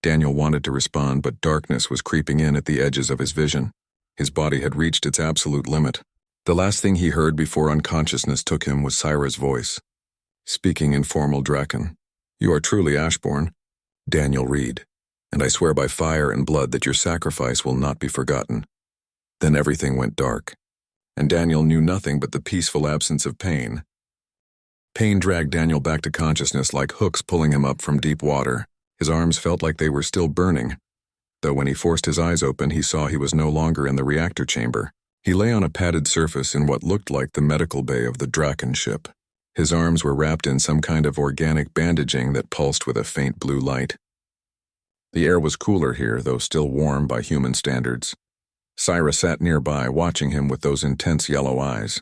Daniel wanted to respond, but darkness was creeping in at the edges of his vision. His body had reached its absolute limit. The last thing he heard before unconsciousness took him was Syra's voice, speaking in formal Draken. "You are truly Ashborn, Daniel Reed, and I swear by fire and blood that your sacrifice will not be forgotten." Then everything went dark, and Daniel knew nothing but the peaceful absence of pain. Pain dragged Daniel back to consciousness like hooks pulling him up from deep water. His arms felt like they were still burning, though when he forced his eyes open he saw he was no longer in the reactor chamber. He lay on a padded surface in what looked like the medical bay of the Draken ship. His arms were wrapped in some kind of organic bandaging that pulsed with a faint blue light. The air was cooler here, though still warm by human standards. Syra sat nearby, watching him with those intense yellow eyes.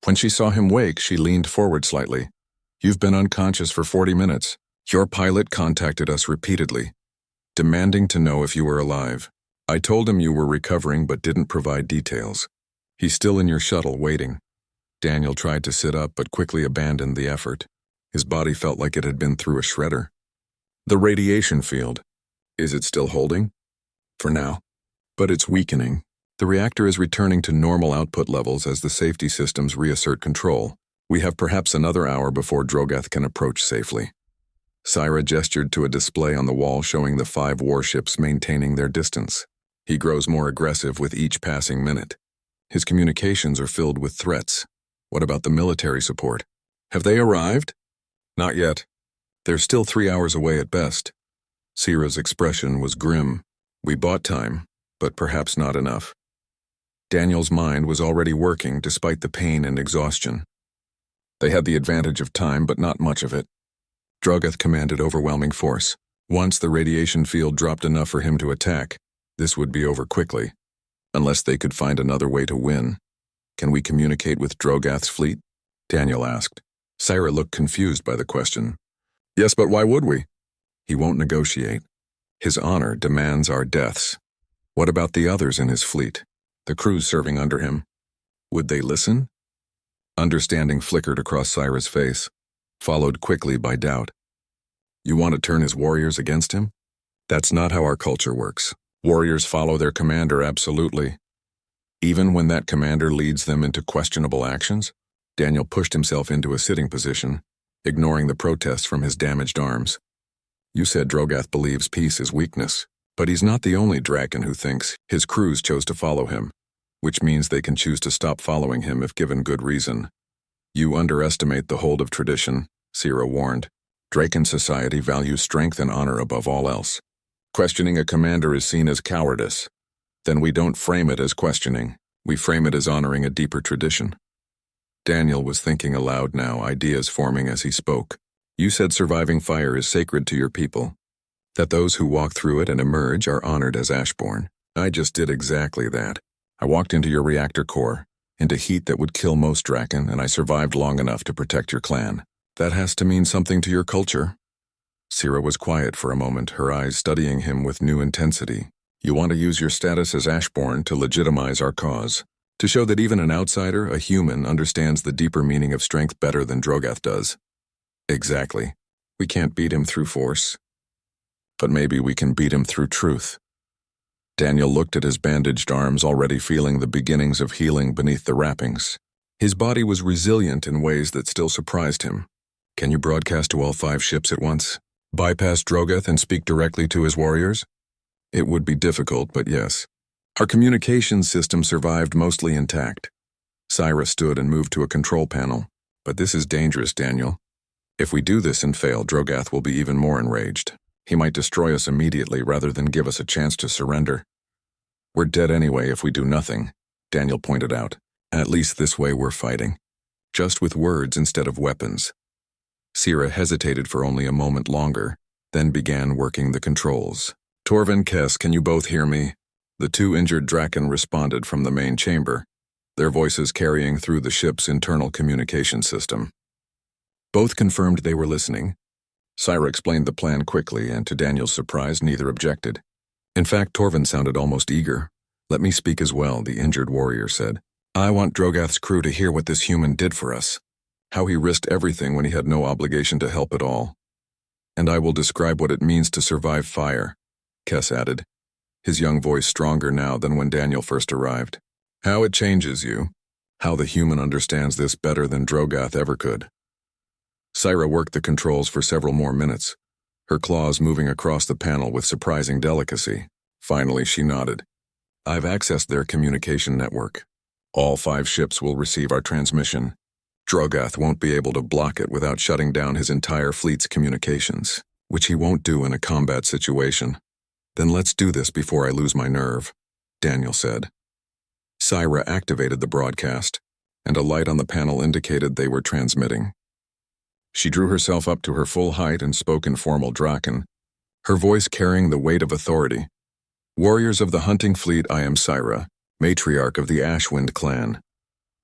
When she saw him wake, she leaned forward slightly. "You've been unconscious for 40 minutes. Your pilot contacted us repeatedly, demanding to know if you were alive. I told him you were recovering but didn't provide details. He's still in your shuttle, waiting." Daniel tried to sit up but quickly abandoned the effort. His body felt like it had been through a shredder. "The radiation field. Is it still holding?" "For now. But it's weakening. The reactor is returning to normal output levels as the safety systems reassert control. We have perhaps another hour before Drogoth can approach safely." Syra gestured to a display on the wall showing the 5 warships maintaining their distance. "He grows more aggressive with each passing minute. His communications are filled with threats. What about the military support? Have they arrived?" "Not yet. They're still 3 hours away at best." Syra's expression was grim. "We bought time, but perhaps not enough." Daniel's mind was already working despite the pain and exhaustion. They had the advantage of time, but not much of it. Drogoth commanded overwhelming force. Once the radiation field dropped enough for him to attack, this would be over quickly, unless they could find another way to win. "Can we communicate with Drogoth's fleet?" Daniel asked. Syra looked confused by the question. "Yes, but why would we?" "He won't negotiate. His honor demands our deaths." "What about the others in his fleet, the crews serving under him? Would they listen?" Understanding flickered across Syra's face, followed quickly by doubt. "You want to turn his warriors against him? That's not how our culture works. Warriors follow their commander absolutely, even when that commander leads them into questionable actions. Daniel pushed himself into a sitting position, ignoring the protests from his damaged arms. You said Drogath believes peace is weakness, but he's not the only dragon who thinks. His crews chose to follow him, which means they can choose to stop following him if given good reason. You underestimate the hold of tradition, Sira warned. Draken society values strength and honor above all else. Questioning a commander is seen as cowardice. Then we don't frame it as questioning, we frame it as honoring a deeper tradition. Daniel was thinking aloud now, ideas forming as he spoke. You said surviving fire is sacred to your people, that those who walk through it and emerge are honored as Ashborn. I just did exactly that. I walked into your reactor core, into heat that would kill most Draken, and I survived long enough to protect your clan. That has to mean something to your culture. Sira was quiet for a moment, her eyes studying him with new intensity. You want to use your status as Ashborn to legitimize our cause, to show that even an outsider, a human, understands the deeper meaning of strength better than Drogath does. Exactly. We can't beat him through force. But maybe we can beat him through truth. Daniel looked at his bandaged arms, already feeling the beginnings of healing beneath the wrappings. His body was resilient in ways that still surprised him. Can you broadcast to all 5 ships at once? Bypass Drogath and speak directly to his warriors? It would be difficult, but yes. Our communications system survived mostly intact. Sira stood and moved to a control panel. But this is dangerous, Daniel. If we do this and fail, Drogath will be even more enraged. He might destroy us immediately rather than give us a chance to surrender. We're dead anyway if we do nothing, Daniel pointed out. At least this way we're fighting. Just with words instead of weapons. Sira hesitated for only a moment longer, then began working the controls. Torvin, Kess, can you both hear me? The 2 injured Draken responded from the main chamber, their voices carrying through the ship's internal communication system. Both confirmed they were listening. Sira explained the plan quickly, and to Daniel's surprise, neither objected. In fact, Torvin sounded almost eager. Let me speak as well, the injured warrior said. I want Drogath's crew to hear what this human did for us. How he risked everything when he had no obligation to help at all. And I will describe what it means to survive fire, Kess added, his young voice stronger now than when Daniel first arrived. How it changes you. How the human understands this better than Drogath ever could. Sira worked the controls for several more minutes, her claws moving across the panel with surprising delicacy. Finally, she nodded. I've accessed their communication network. All 5 ships will receive our transmission. Drogath won't be able to block it without shutting down his entire fleet's communications, which he won't do in a combat situation. Then let's do this before I lose my nerve, Daniel said. Sira activated the broadcast, and a light on the panel indicated they were transmitting. She drew herself up to her full height and spoke in formal Draken, her voice carrying the weight of authority. Warriors of the hunting fleet, I am Sira, matriarch of the Ashwind clan.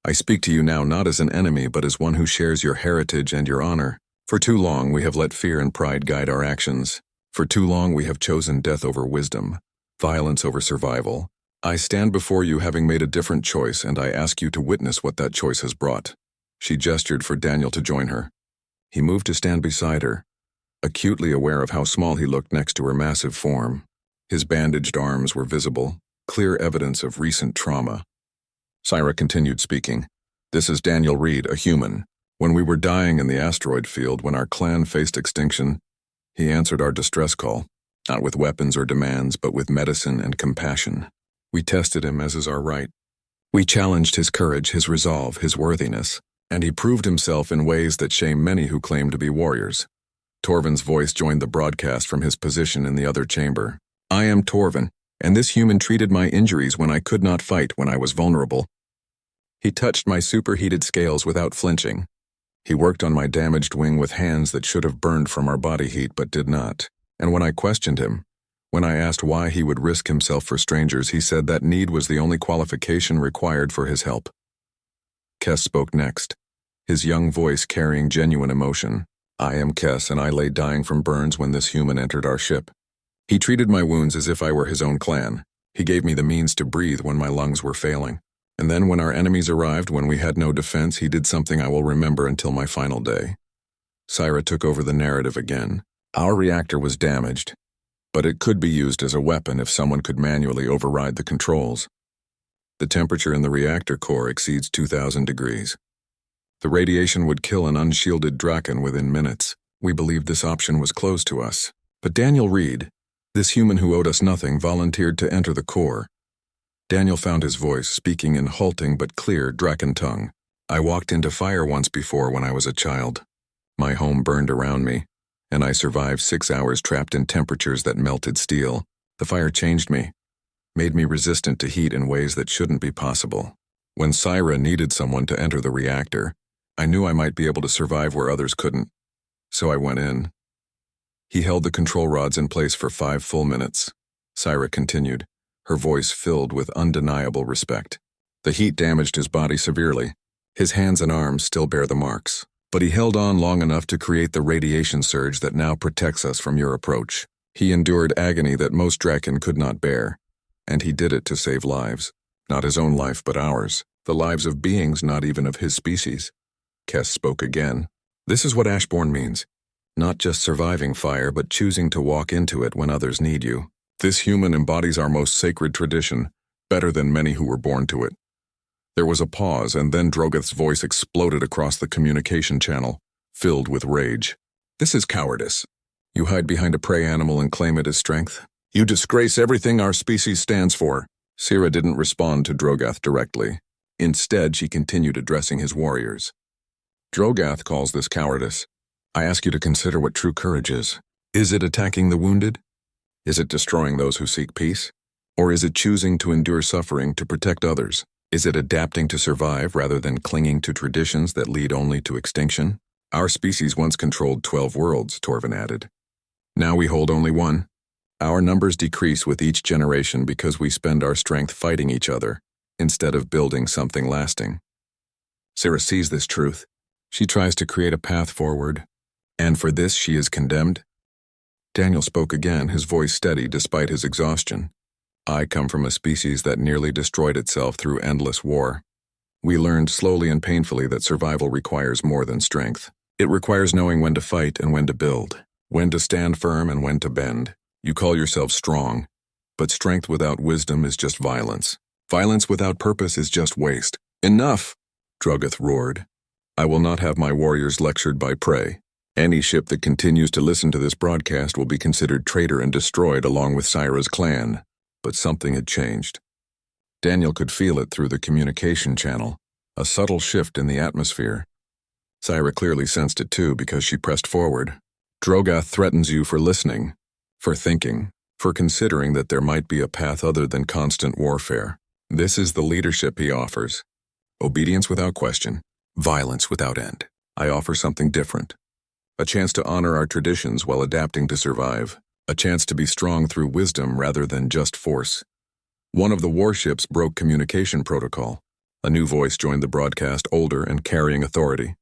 I speak to you now not as an enemy, but as one who shares your heritage and your honor. For too long we have let fear and pride guide our actions. For too long we have chosen death over wisdom, violence over survival. I stand before you having made a different choice, and I ask you to witness what that choice has brought. She gestured for Daniel to join her. He moved to stand beside her, acutely aware of how small he looked next to her massive form. His bandaged arms were visible, clear evidence of recent trauma. Sira continued speaking. This is Daniel Reed, a human. When we were dying in the asteroid field, when our clan faced extinction, he answered our distress call, not with weapons or demands, but with medicine and compassion. We tested him as is our right. We challenged his courage, his resolve, his worthiness, and he proved himself in ways that shame many who claim to be warriors. Torvin's voice joined the broadcast from his position in the other chamber. I am Torvin, and this human treated my injuries when I could not fight, when I was vulnerable. He touched my superheated scales without flinching. He worked on my damaged wing with hands that should have burned from our body heat but did not. And when I questioned him, when I asked why he would risk himself for strangers, he said that need was the only qualification required for his help. Kess spoke next, his young voice carrying genuine emotion. I am Kess, and I lay dying from burns when this human entered our ship. He treated my wounds as if I were his own clan. He gave me the means to breathe when my lungs were failing. And then when our enemies arrived, when we had no defense, he did something I will remember until my final day. Sira took over the narrative again. Our reactor was damaged. but it could be used as a weapon if someone could manually override the controls. The temperature in the reactor core exceeds 2,000 degrees. The radiation would kill an unshielded Draken within minutes. We believed this option was closed to us. But Daniel Reed, this human who owed us nothing, volunteered to enter the core. Daniel found his voice, speaking in halting but clear Draken tongue. I walked into fire once before when I was a child. My home burned around me, and I survived 6 hours trapped in temperatures that melted steel. The fire changed me, made me resistant to heat in ways that shouldn't be possible. When Syra needed someone to enter the reactor, I knew I might be able to survive where others couldn't. So I went in. He held the control rods in place for 5 full minutes. Syra continued, her voice filled with undeniable respect. The heat damaged his body severely. His hands and arms still bear the marks. But he held on long enough to create the radiation surge that now protects us from your approach. He endured agony that most Draken could not bear. And he did it to save lives. Not his own life, but ours. The lives of beings not even of his species. Kess spoke again. This is what Ashbourne means. Not just surviving fire, but choosing to walk into it when others need you. This human embodies our most sacred tradition, better than many who were born to it. There was a pause, and then Drogoth's voice exploded across the communication channel, filled with rage. This is cowardice. You hide behind a prey animal and claim it as strength. You disgrace everything our species stands for. Syra didn't respond to Drogoth directly. Instead, she continued addressing his warriors. Drogoth calls this cowardice. I ask you to consider what true courage is. Is it attacking the wounded? Is it destroying those who seek peace? Or is it choosing to endure suffering to protect others? Is it adapting to survive rather than clinging to traditions that lead only to extinction? Our species once controlled 12 worlds, Torvin added. Now we hold only one. Our numbers decrease with each generation because we spend our strength fighting each other, instead of building something lasting. Syra sees this truth. She tries to create a path forward, and for this she is condemned. Daniel spoke again, his voice steady despite his exhaustion. I come from a species that nearly destroyed itself through endless war. We learned slowly and painfully that survival requires more than strength. It requires knowing when to fight and when to build, when to stand firm and when to bend. You call yourself strong, but strength without wisdom is just violence. Violence without purpose is just waste. Enough! Drogoth roared. I will not have my warriors lectured by prey. Any ship that continues to listen to this broadcast will be considered traitor and destroyed along with Syra's clan. But something had changed. Daniel could feel it through the communication channel, a subtle shift in the atmosphere. Syra clearly sensed it too because she pressed forward. Drogoth threatens you for listening, for thinking, for considering that there might be a path other than constant warfare. This is the leadership he offers. Obedience without question, violence without end. I offer something different. A chance to honor our traditions while adapting to survive. A chance to be strong through wisdom rather than just force. One of the warships broke communication protocol. A new voice joined the broadcast, older and carrying authority.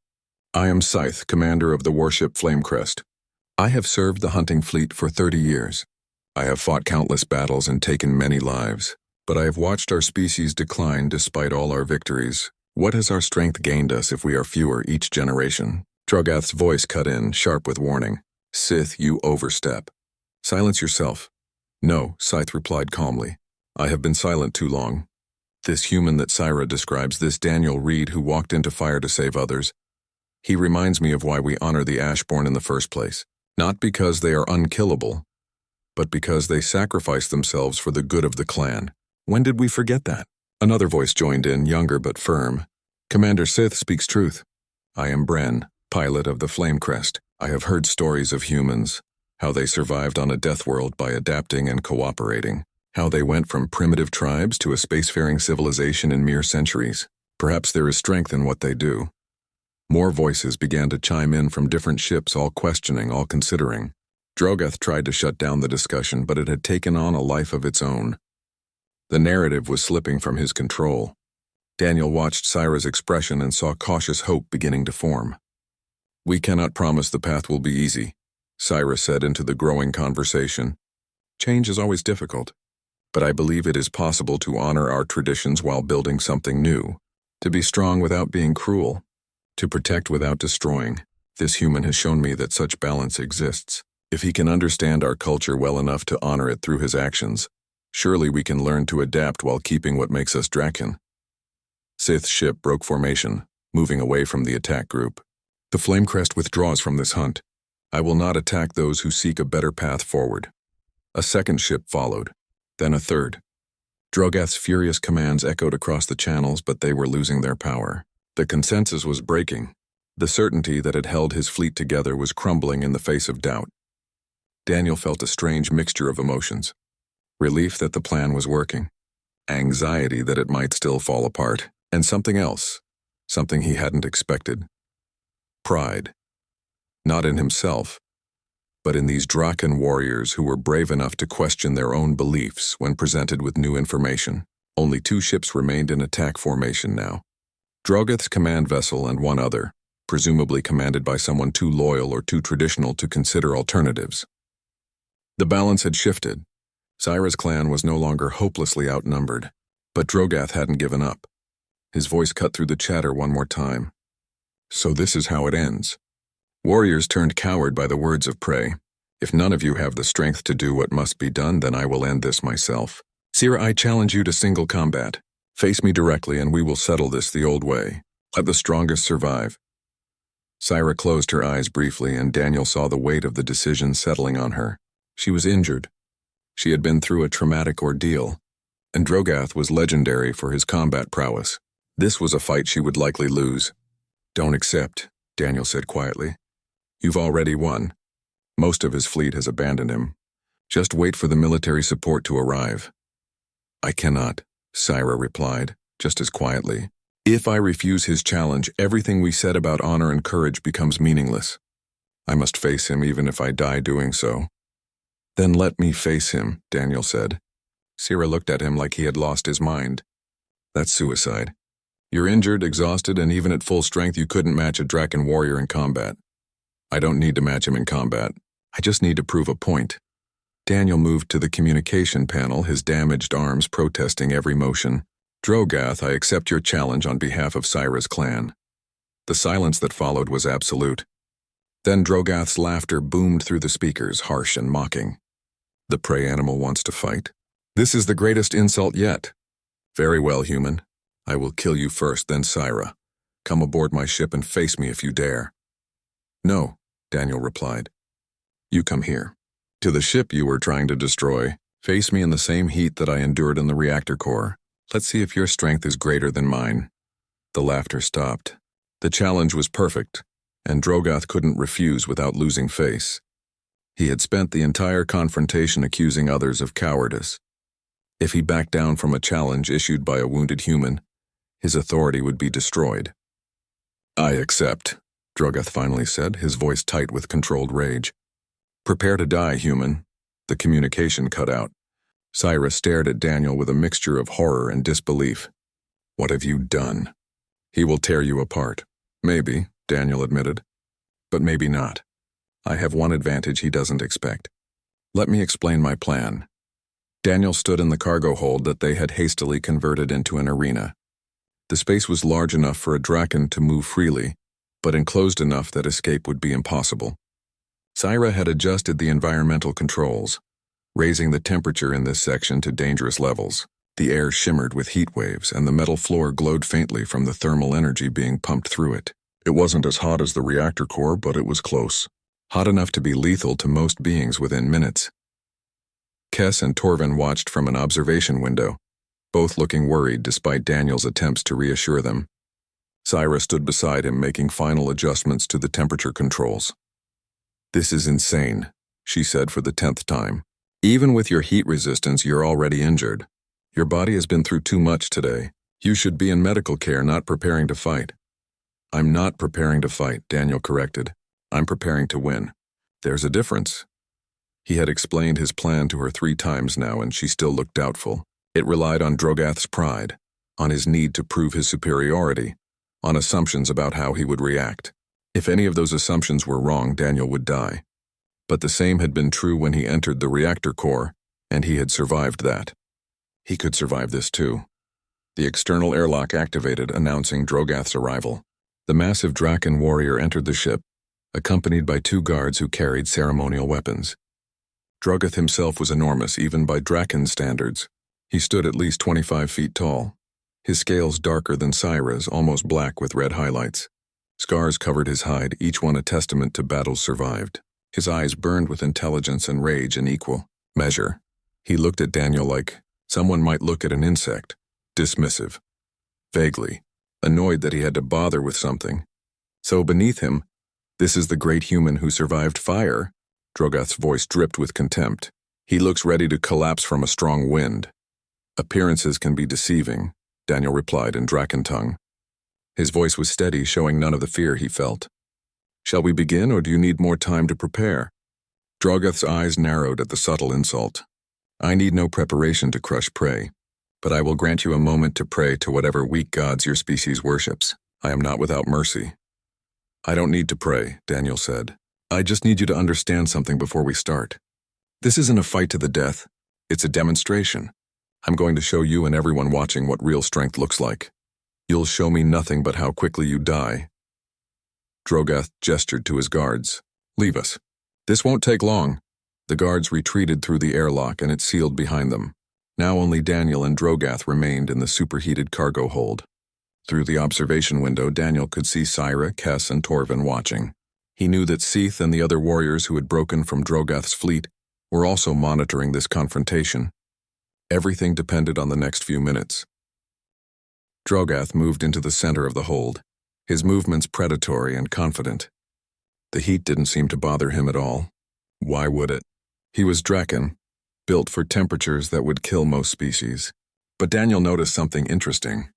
I am Scythe, commander of the warship Flamecrest. I have served the hunting fleet for 30 years. I have fought countless battles and taken many lives, but I have watched our species decline despite all our victories. What has our strength gained us if we are fewer each generation? Drogoth's voice cut in, sharp with warning. Sith, you overstep. Silence yourself. No, Scythe replied calmly. I have been silent too long. This human that Syra describes, this Daniel Reed who walked into fire to save others, he reminds me of why we honor the Ashbourne in the first place. Not because they are unkillable, but because they sacrifice themselves for the good of the clan. When did we forget that? Another voice joined in, younger but firm. Commander Sith speaks truth. I am Bren, pilot of the Flamecrest. I have heard stories of humans, how they survived on a death world by adapting and cooperating, how they went from primitive tribes to a spacefaring civilization in mere centuries. Perhaps there is strength in what they do. More voices began to chime in from different ships, all questioning, all considering. Drogoth tried to shut down the discussion, but it had taken on a life of its own. The narrative was slipping from his control. Daniel watched Syra's expression and saw cautious hope beginning to form. We cannot promise the path will be easy, Syra said into the growing conversation. Change is always difficult, but I believe it is possible to honor our traditions while building something new, to be strong without being cruel, to protect without destroying. This human has shown me that such balance exists. If he can understand our culture well enough to honor it through his actions, surely we can learn to adapt while keeping what makes us Draken. Sith's ship broke formation, moving away from the attack group. The Flamecrest withdraws from this hunt. I will not attack those who seek a better path forward. A second ship followed, then a third. Drogath's furious commands echoed across the channels, but they were losing their power. The consensus was breaking. The certainty that had held his fleet together was crumbling in the face of doubt. Daniel felt a strange mixture of emotions. Relief that the plan was working, anxiety that it might still fall apart, and something else, something he hadn't expected. Pride. Not in himself, but in these Draken warriors who were brave enough to question their own beliefs when presented with new information. Only 2 ships remained in attack formation now. Drogath's command vessel and one other, presumably commanded by someone too loyal or too traditional to consider alternatives. The balance had shifted. Syra's clan was no longer hopelessly outnumbered, but Drogath hadn't given up. His voice cut through the chatter one more time. So this is how it ends. Warriors turned coward by the words of prey. If none of you have the strength to do what must be done, then I will end this myself. Syra, I challenge you to single combat. Face me directly and we will settle this the old way. Let the strongest survive. Syra closed her eyes briefly and Daniel saw the weight of the decision settling on her. She was injured. She had been through a traumatic ordeal, and Drogath was legendary for his combat prowess. This was a fight she would likely lose. Don't accept, Daniel said quietly. You've already won. Most of his fleet has abandoned him. Just wait for the military support to arrive. I cannot, Syra replied, just as quietly. If I refuse his challenge, everything we said about honor and courage becomes meaningless. I must face him even if I die doing so. Then let me face him, Daniel said. Syra looked at him like he had lost his mind. That's suicide. You're injured, exhausted, and even at full strength you couldn't match a Draken warrior in combat. I don't need to match him in combat. I just need to prove a point. Daniel moved to the communication panel, his damaged arms protesting every motion. Drogath, I accept your challenge on behalf of Syra's clan. The silence that followed was absolute. Then Drogath's laughter boomed through the speakers, harsh and mocking. The prey animal wants to fight. This is the greatest insult yet. Very well, human. I will kill you first, then Syra. Come aboard my ship and face me if you dare. No, Daniel replied. You come here. To the ship you were trying to destroy. Face me in the same heat that I endured in the reactor core. Let's see if your strength is greater than mine. The laughter stopped. The challenge was perfect, and Drogath couldn't refuse without losing face. He had spent the entire confrontation accusing others of cowardice. If he backed down from a challenge issued by a wounded human, his authority would be destroyed. I accept, Drogath finally said, his voice tight with controlled rage. Prepare to die, human. The communication cut out. Syra stared at Daniel with a mixture of horror and disbelief. What have you done? He will tear you apart. Maybe, Daniel admitted. But maybe not. I have one advantage he doesn't expect. Let me explain my plan. Daniel stood in the cargo hold that they had hastily converted into an arena. The space was large enough for a Draken to move freely, but enclosed enough that escape would be impossible. Syra had adjusted the environmental controls, raising the temperature in this section to dangerous levels. The air shimmered with heat waves, and the metal floor glowed faintly from the thermal energy being pumped through it. It wasn't as hot as the reactor core, but it was close. Hot enough to be lethal to most beings within minutes. Kess and Torvin watched from an observation window, both looking worried despite Daniel's attempts to reassure them. Syra stood beside him, making final adjustments to the temperature controls. This is insane, she said for the 10th time. Even with your heat resistance, you're already injured. Your body has been through too much today. You should be in medical care, not preparing to fight. I'm not preparing to fight, Daniel corrected. I'm preparing to win. There's a difference. He had explained his plan to her 3 times now, and she still looked doubtful. It relied on Drogath's pride, on his need to prove his superiority, on assumptions about how he would react. If any of those assumptions were wrong, Daniel would die. But the same had been true when he entered the reactor core, and he had survived that. He could survive this too. The external airlock activated, announcing Drogath's arrival. The massive Draken warrior entered the ship, accompanied by 2 guards who carried ceremonial weapons. Drogoth himself was enormous even by Draken standards. He stood at least 25 feet tall. His scales darker than Syra's, almost black with red highlights. Scars covered his hide, each one a testament to battles survived. His eyes burned with intelligence and rage in equal measure. He looked at Daniel like someone might look at an insect, dismissive, vaguely, annoyed that he had to bother with something. So beneath him, this is the great human who survived fire. Drogoth's voice dripped with contempt. He looks ready to collapse from a strong wind. Appearances can be deceiving, Daniel replied in Draken tongue. His voice was steady, showing none of the fear he felt. Shall we begin, or do you need more time to prepare? Drogoth's eyes narrowed at the subtle insult. I need no preparation to crush prey, but I will grant you a moment to pray to whatever weak gods your species worships. I am not without mercy. I don't need to pray, Daniel said. I just need you to understand something before we start. This isn't a fight to the death. It's a demonstration. I'm going to show you and everyone watching what real strength looks like. You'll show me nothing but how quickly you die. Drogoth gestured to his guards. Leave us. This won't take long. The guards retreated through the airlock and it sealed behind them. Now only Daniel and Drogoth remained in the superheated cargo hold. Through the observation window, Daniel could see Syra, Kess, and Torvin watching. He knew that Seath and the other warriors who had broken from Drogoth's fleet were also monitoring this confrontation. Everything depended on the next few minutes. Drogoth moved into the center of the hold, his movements predatory and confident. The heat didn't seem to bother him at all. Why would it? He was Draken, built for temperatures that would kill most species. But Daniel noticed something interesting.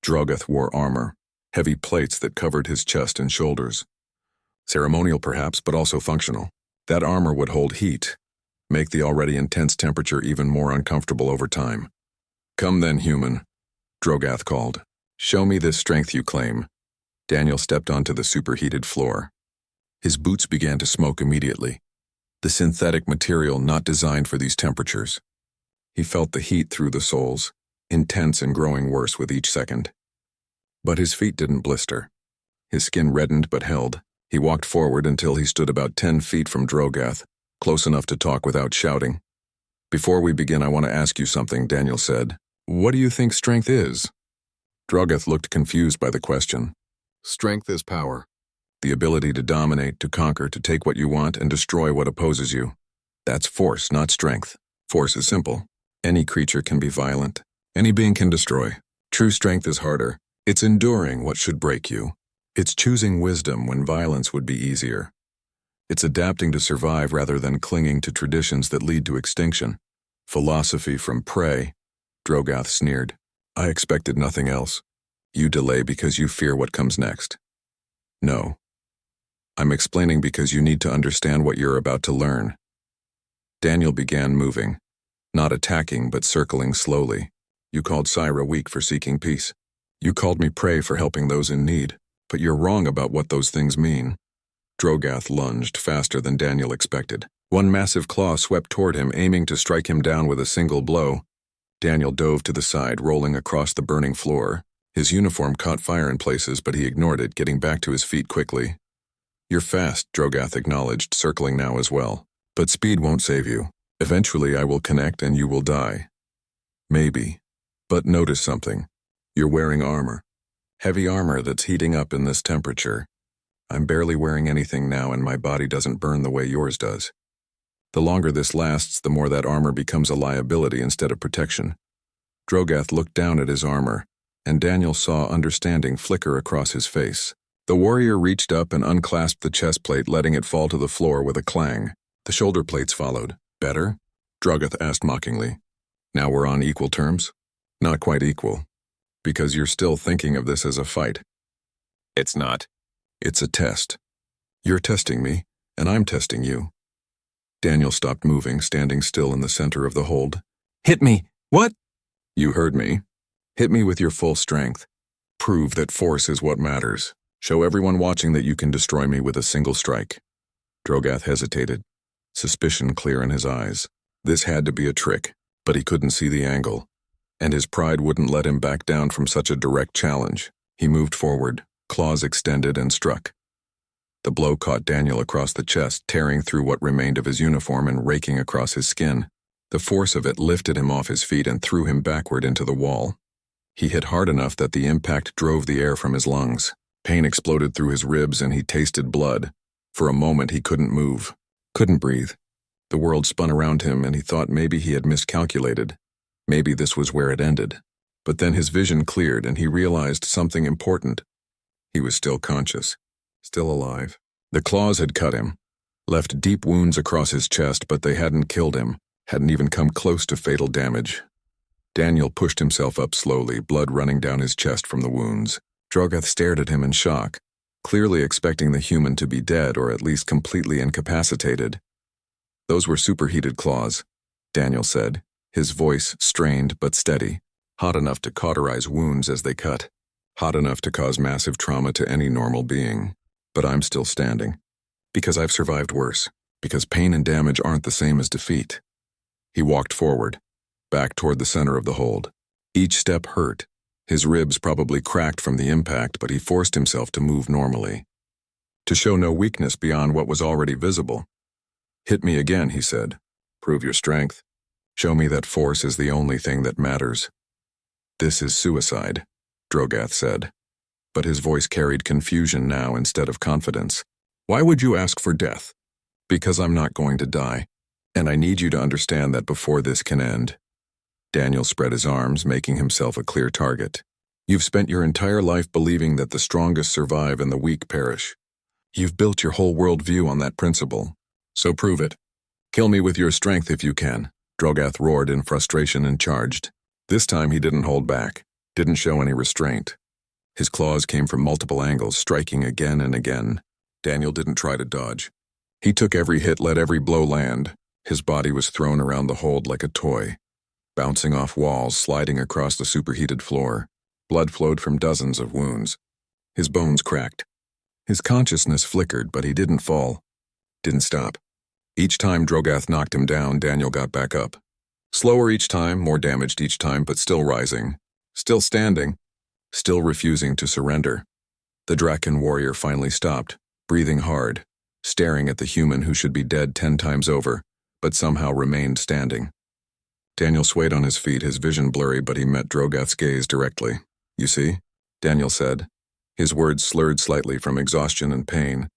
Drogoth wore armor, heavy plates that covered his chest and shoulders. Ceremonial perhaps, but also functional. That armor would hold heat, make the already intense temperature even more uncomfortable over time. Come then, human, Drogoth called. Show me this strength you claim. Daniel stepped onto the superheated floor. His boots began to smoke immediately, the synthetic material not designed for these temperatures. He felt the heat through the soles, intense and growing worse with each second. But his feet didn't blister. His skin reddened but held. He walked forward until he stood about 10 feet from Drogoth, close enough to talk without shouting. Before we begin, I want to ask you something, Daniel said. What do you think strength is? Drogoth looked confused by the question. Strength is power. The ability to dominate, to conquer, to take what you want and destroy what opposes you. That's force, not strength. Force is simple. Any creature can be violent. Any being can destroy. True strength is harder. It's enduring what should break you. It's choosing wisdom when violence would be easier. It's adapting to survive rather than clinging to traditions that lead to extinction. Philosophy from prey, Drogoth sneered. I expected nothing else. You delay because you fear what comes next. No. I'm explaining because you need to understand what you're about to learn. Daniel began moving, not attacking but circling slowly. You called Syra weak for seeking peace. You called me prey for helping those in need, but you're wrong about what those things mean. Drogoth lunged faster than Daniel expected. One massive claw swept toward him, aiming to strike him down with a single blow. Daniel dove to the side, rolling across the burning floor. His uniform caught fire in places, but he ignored it, getting back to his feet quickly. You're fast, Drogoth acknowledged, circling now as well. But speed won't save you. Eventually I will connect and you will die. Maybe. But notice something. You're wearing armor. Heavy armor that's heating up in this temperature. I'm barely wearing anything now and my body doesn't burn the way yours does. The longer this lasts, the more that armor becomes a liability instead of protection. Drogoth looked down at his armor, and Daniel saw understanding flicker across his face. The warrior reached up and unclasped the chest plate, letting it fall to the floor with a clang. The shoulder plates followed. Better? Drogoth asked mockingly. Now we're on equal terms? Not quite equal. Because you're still thinking of this as a fight. It's not. It's a test. You're testing me, and I'm testing you. Daniel stopped moving, standing still in the center of the hold. Hit me! What? You heard me. Hit me with your full strength. Prove that force is what matters. Show everyone watching that you can destroy me with a single strike. Drogoth hesitated, suspicion clear in his eyes. This had to be a trick, but he couldn't see the angle, and his pride wouldn't let him back down from such a direct challenge. He moved forward, claws extended, and struck. The blow caught Daniel across the chest, tearing through what remained of his uniform and raking across his skin. The force of it lifted him off his feet and threw him backward into the wall. He hit hard enough that the impact drove the air from his lungs. Pain exploded through his ribs and he tasted blood. For a moment he couldn't move, couldn't breathe. The world spun around him and he thought maybe he had miscalculated. Maybe this was where it ended. But then his vision cleared and he realized something important. He was still conscious, still alive. The claws had cut him, left deep wounds across his chest, but they hadn't killed him, hadn't even come close to fatal damage. Daniel pushed himself up slowly, blood running down his chest from the wounds. Drogoth stared at him in shock, clearly expecting the human to be dead or at least completely incapacitated. "Those were superheated claws," Daniel said, his voice strained but steady, hot enough to cauterize wounds as they cut, hot enough to cause massive trauma to any normal being. "But I'm still standing. Because I've survived worse. Because pain and damage aren't the same as defeat." He walked forward, back toward the center of the hold. Each step hurt. His ribs probably cracked from the impact, but he forced himself to move normally, to show no weakness beyond what was already visible. "Hit me again," he said. "Prove your strength. Show me that force is the only thing that matters." "This is suicide," Drogoth said. But his voice carried confusion now instead of confidence. "Why would you ask for death?" "Because I'm not going to die, and I need you to understand that before this can end." Daniel spread his arms, making himself a clear target. "You've spent your entire life believing that the strongest survive and the weak perish. You've built your whole worldview on that principle. So prove it. Kill me with your strength if you can." Drogoth roared in frustration and charged. This time he didn't hold back, didn't show any restraint. His claws came from multiple angles, striking again and again. Daniel didn't try to dodge. He took every hit, let every blow land. His body was thrown around the hold like a toy, bouncing off walls, sliding across the superheated floor. Blood flowed from dozens of wounds. His bones cracked. His consciousness flickered, but he didn't fall, didn't stop. Each time Drogoth knocked him down, Daniel got back up. Slower each time, more damaged each time, but still rising. Still standing. Still refusing to surrender. The Draken warrior finally stopped, breathing hard, staring at the human who should be dead 10 times over, but somehow remained standing. Daniel swayed on his feet, his vision blurry, but he met Drogoth's gaze directly. "You see?" Daniel said. His words slurred slightly from exhaustion and pain.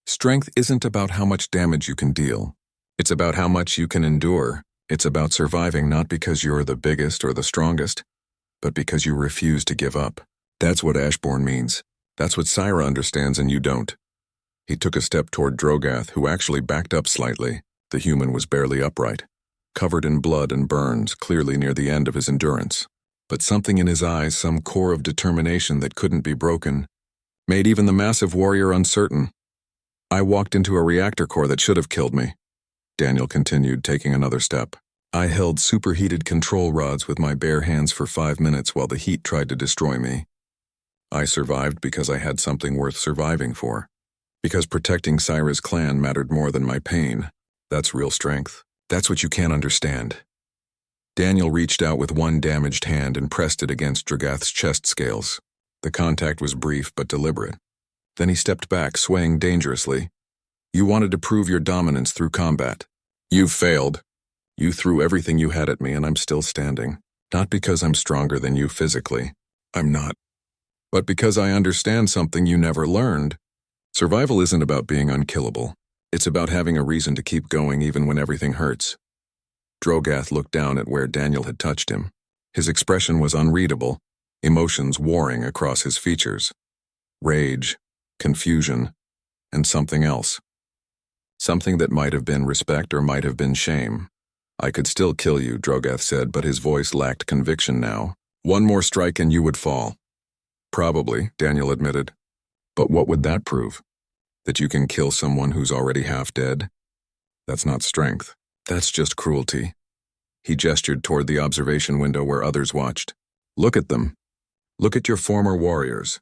"Strength isn't about how much damage you can deal. It's about how much you can endure. It's about surviving not because you're the biggest or the strongest, but because you refuse to give up. That's what Ashbourne means. That's what Syra understands and you don't." He took a step toward Drogoth, who actually backed up slightly. The human was barely upright, covered in blood and burns, clearly near the end of his endurance. But something in his eyes, some core of determination that couldn't be broken, made even the massive warrior uncertain. "I walked into a reactor core that should have killed me," Daniel continued, taking another step. "I held superheated control rods with my bare hands for 5 minutes while the heat tried to destroy me. I survived because I had something worth surviving for. Because protecting Syra's clan mattered more than my pain. That's real strength. That's what you can't understand." Daniel reached out with one damaged hand and pressed it against Drogoth's chest scales. The contact was brief but deliberate. Then he stepped back, swaying dangerously. "You wanted to prove your dominance through combat. You've failed. You threw everything you had at me and I'm still standing. Not because I'm stronger than you physically. I'm not. But because I understand something you never learned. Survival isn't about being unkillable. It's about having a reason to keep going even when everything hurts." Drogoth looked down at where Daniel had touched him. His expression was unreadable, emotions warring across his features. Rage, confusion, and something else. Something that might have been respect or might have been shame. "I could still kill you," Drogoth said, but his voice lacked conviction now. "One more strike and you would fall." "Probably," Daniel admitted. "But what would that prove? That you can kill someone who's already half dead? That's not strength. That's just cruelty." He gestured toward the observation window where others watched. "Look at them. Look at your former warriors.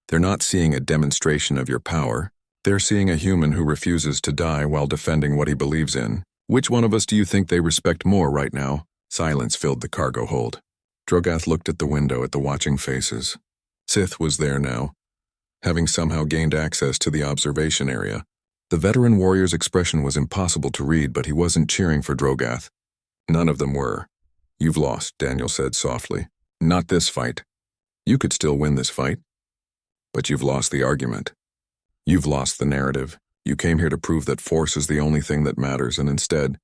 They're not seeing a demonstration of your power. They're seeing a human who refuses to die while defending what he believes in. Which one of us do you think they respect more right now?" Silence filled the cargo hold. Drogoth looked at the window at the watching faces. Sith was there now. having somehow gained access to the observation area. The veteran warrior's expression was impossible to read, but he wasn't cheering for Drogath. None of them were. "You've lost," Daniel said softly. "Not this fight. You could still win this fight. But you've lost the argument. You've lost the narrative. You came here to prove that force is the only thing that matters, and instead,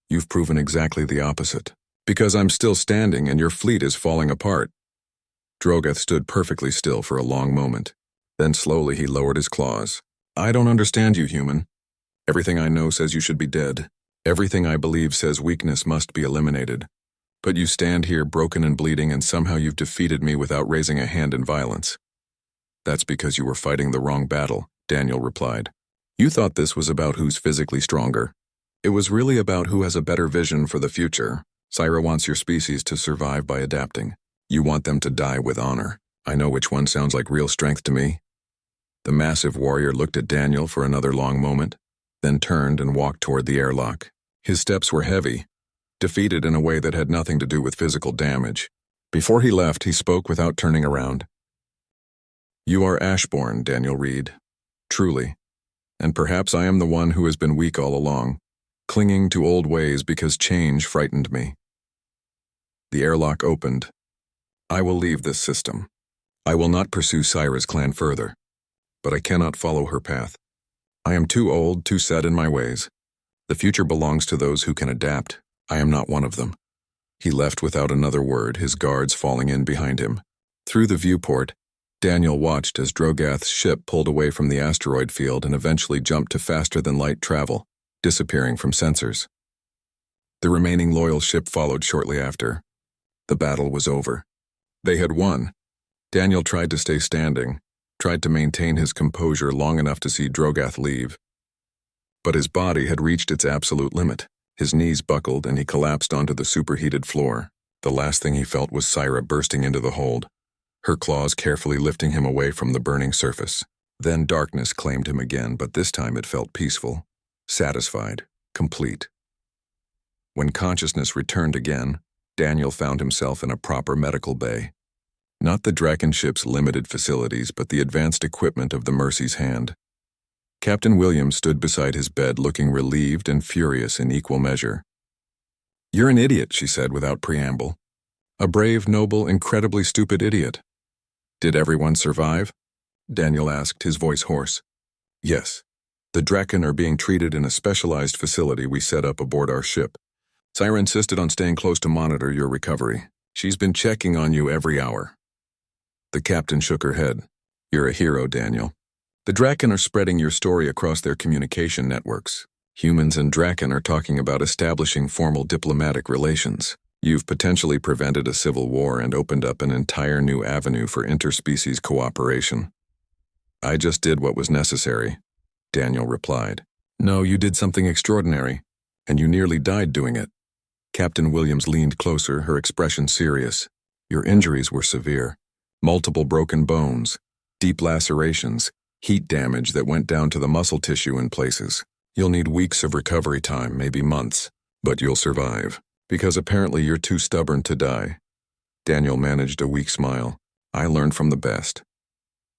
you've proven exactly the opposite. Because I'm still standing and your fleet is falling apart." Drogath stood perfectly still for a long moment. Then slowly he lowered his claws. "I don't understand you, human. Everything I know says you should be dead. Everything I believe says weakness must be eliminated. But you stand here broken and bleeding, and somehow you've defeated me without raising a hand in violence." "That's because you were fighting the wrong battle," Daniel replied. "You thought this was about who's physically stronger. It was really about who has a better vision for the future. Syra wants your species to survive by adapting. You want them to die with honor. I know which one sounds like real strength to me." The massive warrior looked at Daniel for another long moment, then turned and walked toward the airlock. His steps were heavy, defeated in a way that had nothing to do with physical damage. Before he left, he spoke without turning around. "You are Ashborn, Daniel Reed. Truly. And perhaps I am the one who has been weak all along, clinging to old ways because change frightened me." The airlock opened. "I will leave this system. I will not pursue Syra's clan further. But I cannot follow her path. I am too old, too set in my ways. The future belongs to those who can adapt. I am not one of them." He left without another word, his guards falling in behind him. Through the viewport, Daniel watched as Drogath's ship pulled away from the asteroid field and eventually jumped to faster-than-light travel, disappearing from sensors. The remaining loyal ship followed shortly after. The battle was over. They had won. Daniel tried to stay standing, tried to maintain his composure long enough to see Drogath leave. But his body had reached its absolute limit. His knees buckled and he collapsed onto the superheated floor. The last thing he felt was Syra bursting into the hold, her claws carefully lifting him away from the burning surface. Then darkness claimed him again, but this time it felt peaceful, satisfied, complete. When consciousness returned again, Daniel found himself in a proper medical bay. Not the Draken ship's limited facilities, but the advanced equipment of the Mercy's hand. Captain Williams stood beside his bed, looking relieved and furious in equal measure. "You're an idiot," she said without preamble. "A brave, noble, incredibly stupid idiot." "Did everyone survive?" Daniel asked, his voice hoarse. "Yes. The Draken are being treated in a specialized facility we set up aboard our ship. Syra insisted on staying close to monitor your recovery. She's been checking on you every hour." The captain shook her head. "You're a hero, Daniel. The Draken are spreading your story across their communication networks. Humans and Draken are talking about establishing formal diplomatic relations. You've potentially prevented a civil war and opened up an entire new avenue for interspecies cooperation." "I just did what was necessary," Daniel replied. "No, you did something extraordinary, and you nearly died doing it." Captain Williams leaned closer, her expression serious. "Your injuries were severe. Multiple broken bones, deep lacerations, heat damage that went down to the muscle tissue in places. You'll need weeks of recovery time, maybe months, but you'll survive, because apparently you're too stubborn to die." Daniel managed a weak smile. "I learned from the best."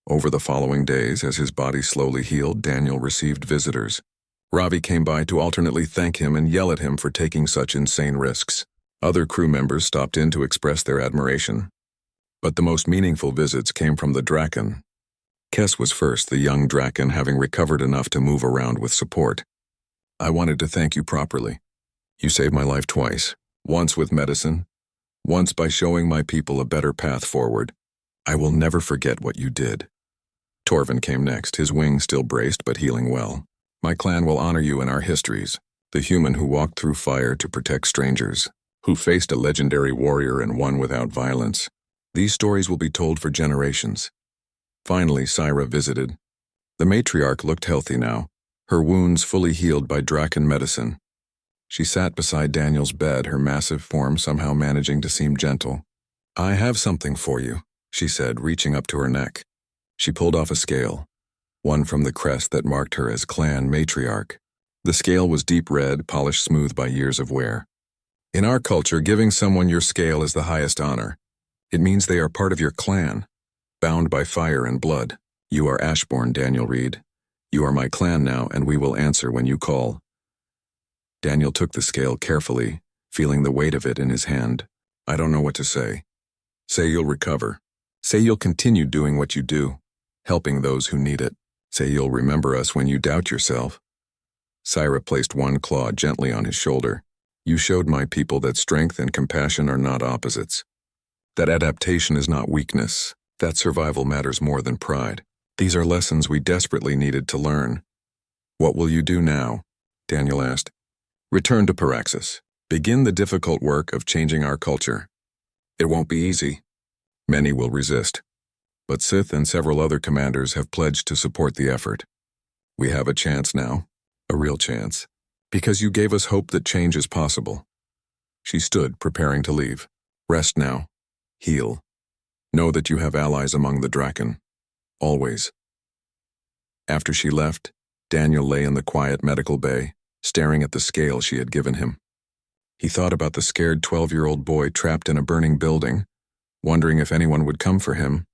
Over the following days, as his body slowly healed, Daniel received visitors. Ravi came by to alternately thank him and yell at him for taking such insane risks. Other crew members stopped in to express their admiration. But the most meaningful visits came from the Draken. Kess was first, the young Draken having recovered enough to move around with support. "I wanted to thank you properly. You saved my life twice, once with medicine, once by showing my people a better path forward. I will never forget what you did." Torvin came next, his wings still braced but healing well. "My clan will honor you in our histories, the human who walked through fire to protect strangers, who faced a legendary warrior and won without violence. These stories will be told for generations." Finally, Syra visited. The matriarch looked healthy now, her wounds fully healed by Draken medicine. She sat beside Daniel's bed, her massive form somehow managing to seem gentle. "I have something for you," she said, reaching up to her neck. She pulled off a scale, one from the crest that marked her as clan matriarch. The scale was deep red, polished smooth by years of wear. "In our culture, giving someone your scale is the highest honor. It means they are part of your clan, bound by fire and blood. You are Ashbourne, Daniel Reed. You are my clan now, and we will answer when you call. Daniel took the scale carefully, feeling the weight of it in his hand. I don't know what to say. Say you'll recover. Say you'll continue doing what you do, helping those who need it. Say you'll remember us when you doubt yourself. Syra placed one claw gently on his shoulder. You showed my people that strength and compassion are not opposites. That adaptation is not weakness. That survival matters more than pride. These are lessons we desperately needed to learn. What will you do now? Daniel asked. Return to Paraxis. Begin the difficult work of changing our culture. It won't be easy. Many will resist. But Sith and several other commanders have pledged to support the effort. We have a chance now. A real chance. Because you gave us hope that change is possible. She stood, preparing to leave. Rest now. Heal. Know that you have allies among the Draken. Always. After she left, Daniel lay in the quiet medical bay, staring at the scale she had given him. He thought about the scared 12-year-old boy trapped in a burning building, wondering if anyone would come for him.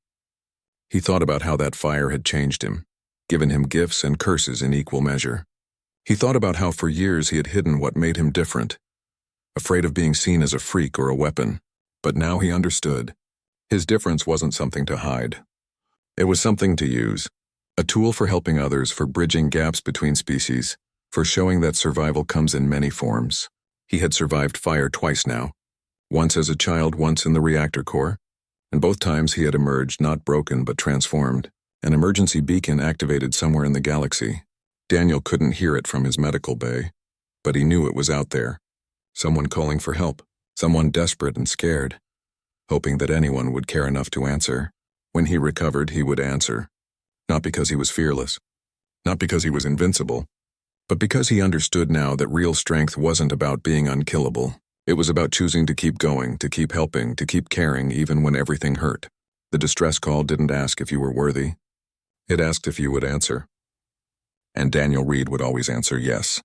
He thought about how that fire had changed him, given him gifts and curses in equal measure. He thought about how for years he had hidden what made him different, afraid of being seen as a freak or a weapon. But now he understood. His difference wasn't something to hide. It was something to use, a tool for helping others, for bridging gaps between species, for showing that survival comes in many forms. He had survived fire twice now, once as a child, once in the reactor core, and both times he had emerged not broken but transformed, an emergency beacon activated somewhere in the galaxy. Daniel couldn't hear it from his medical bay, but he knew it was out there. Someone calling for help, someone desperate and scared, hoping that anyone would care enough to answer. When he recovered, he would answer. Not because he was fearless, not because he was invincible, but because he understood now that real strength wasn't about being unkillable. It was about choosing to keep going, to keep helping, to keep caring even when everything hurt. The distress call didn't ask if you were worthy. It asked if you would answer. And Daniel Reed would always answer yes.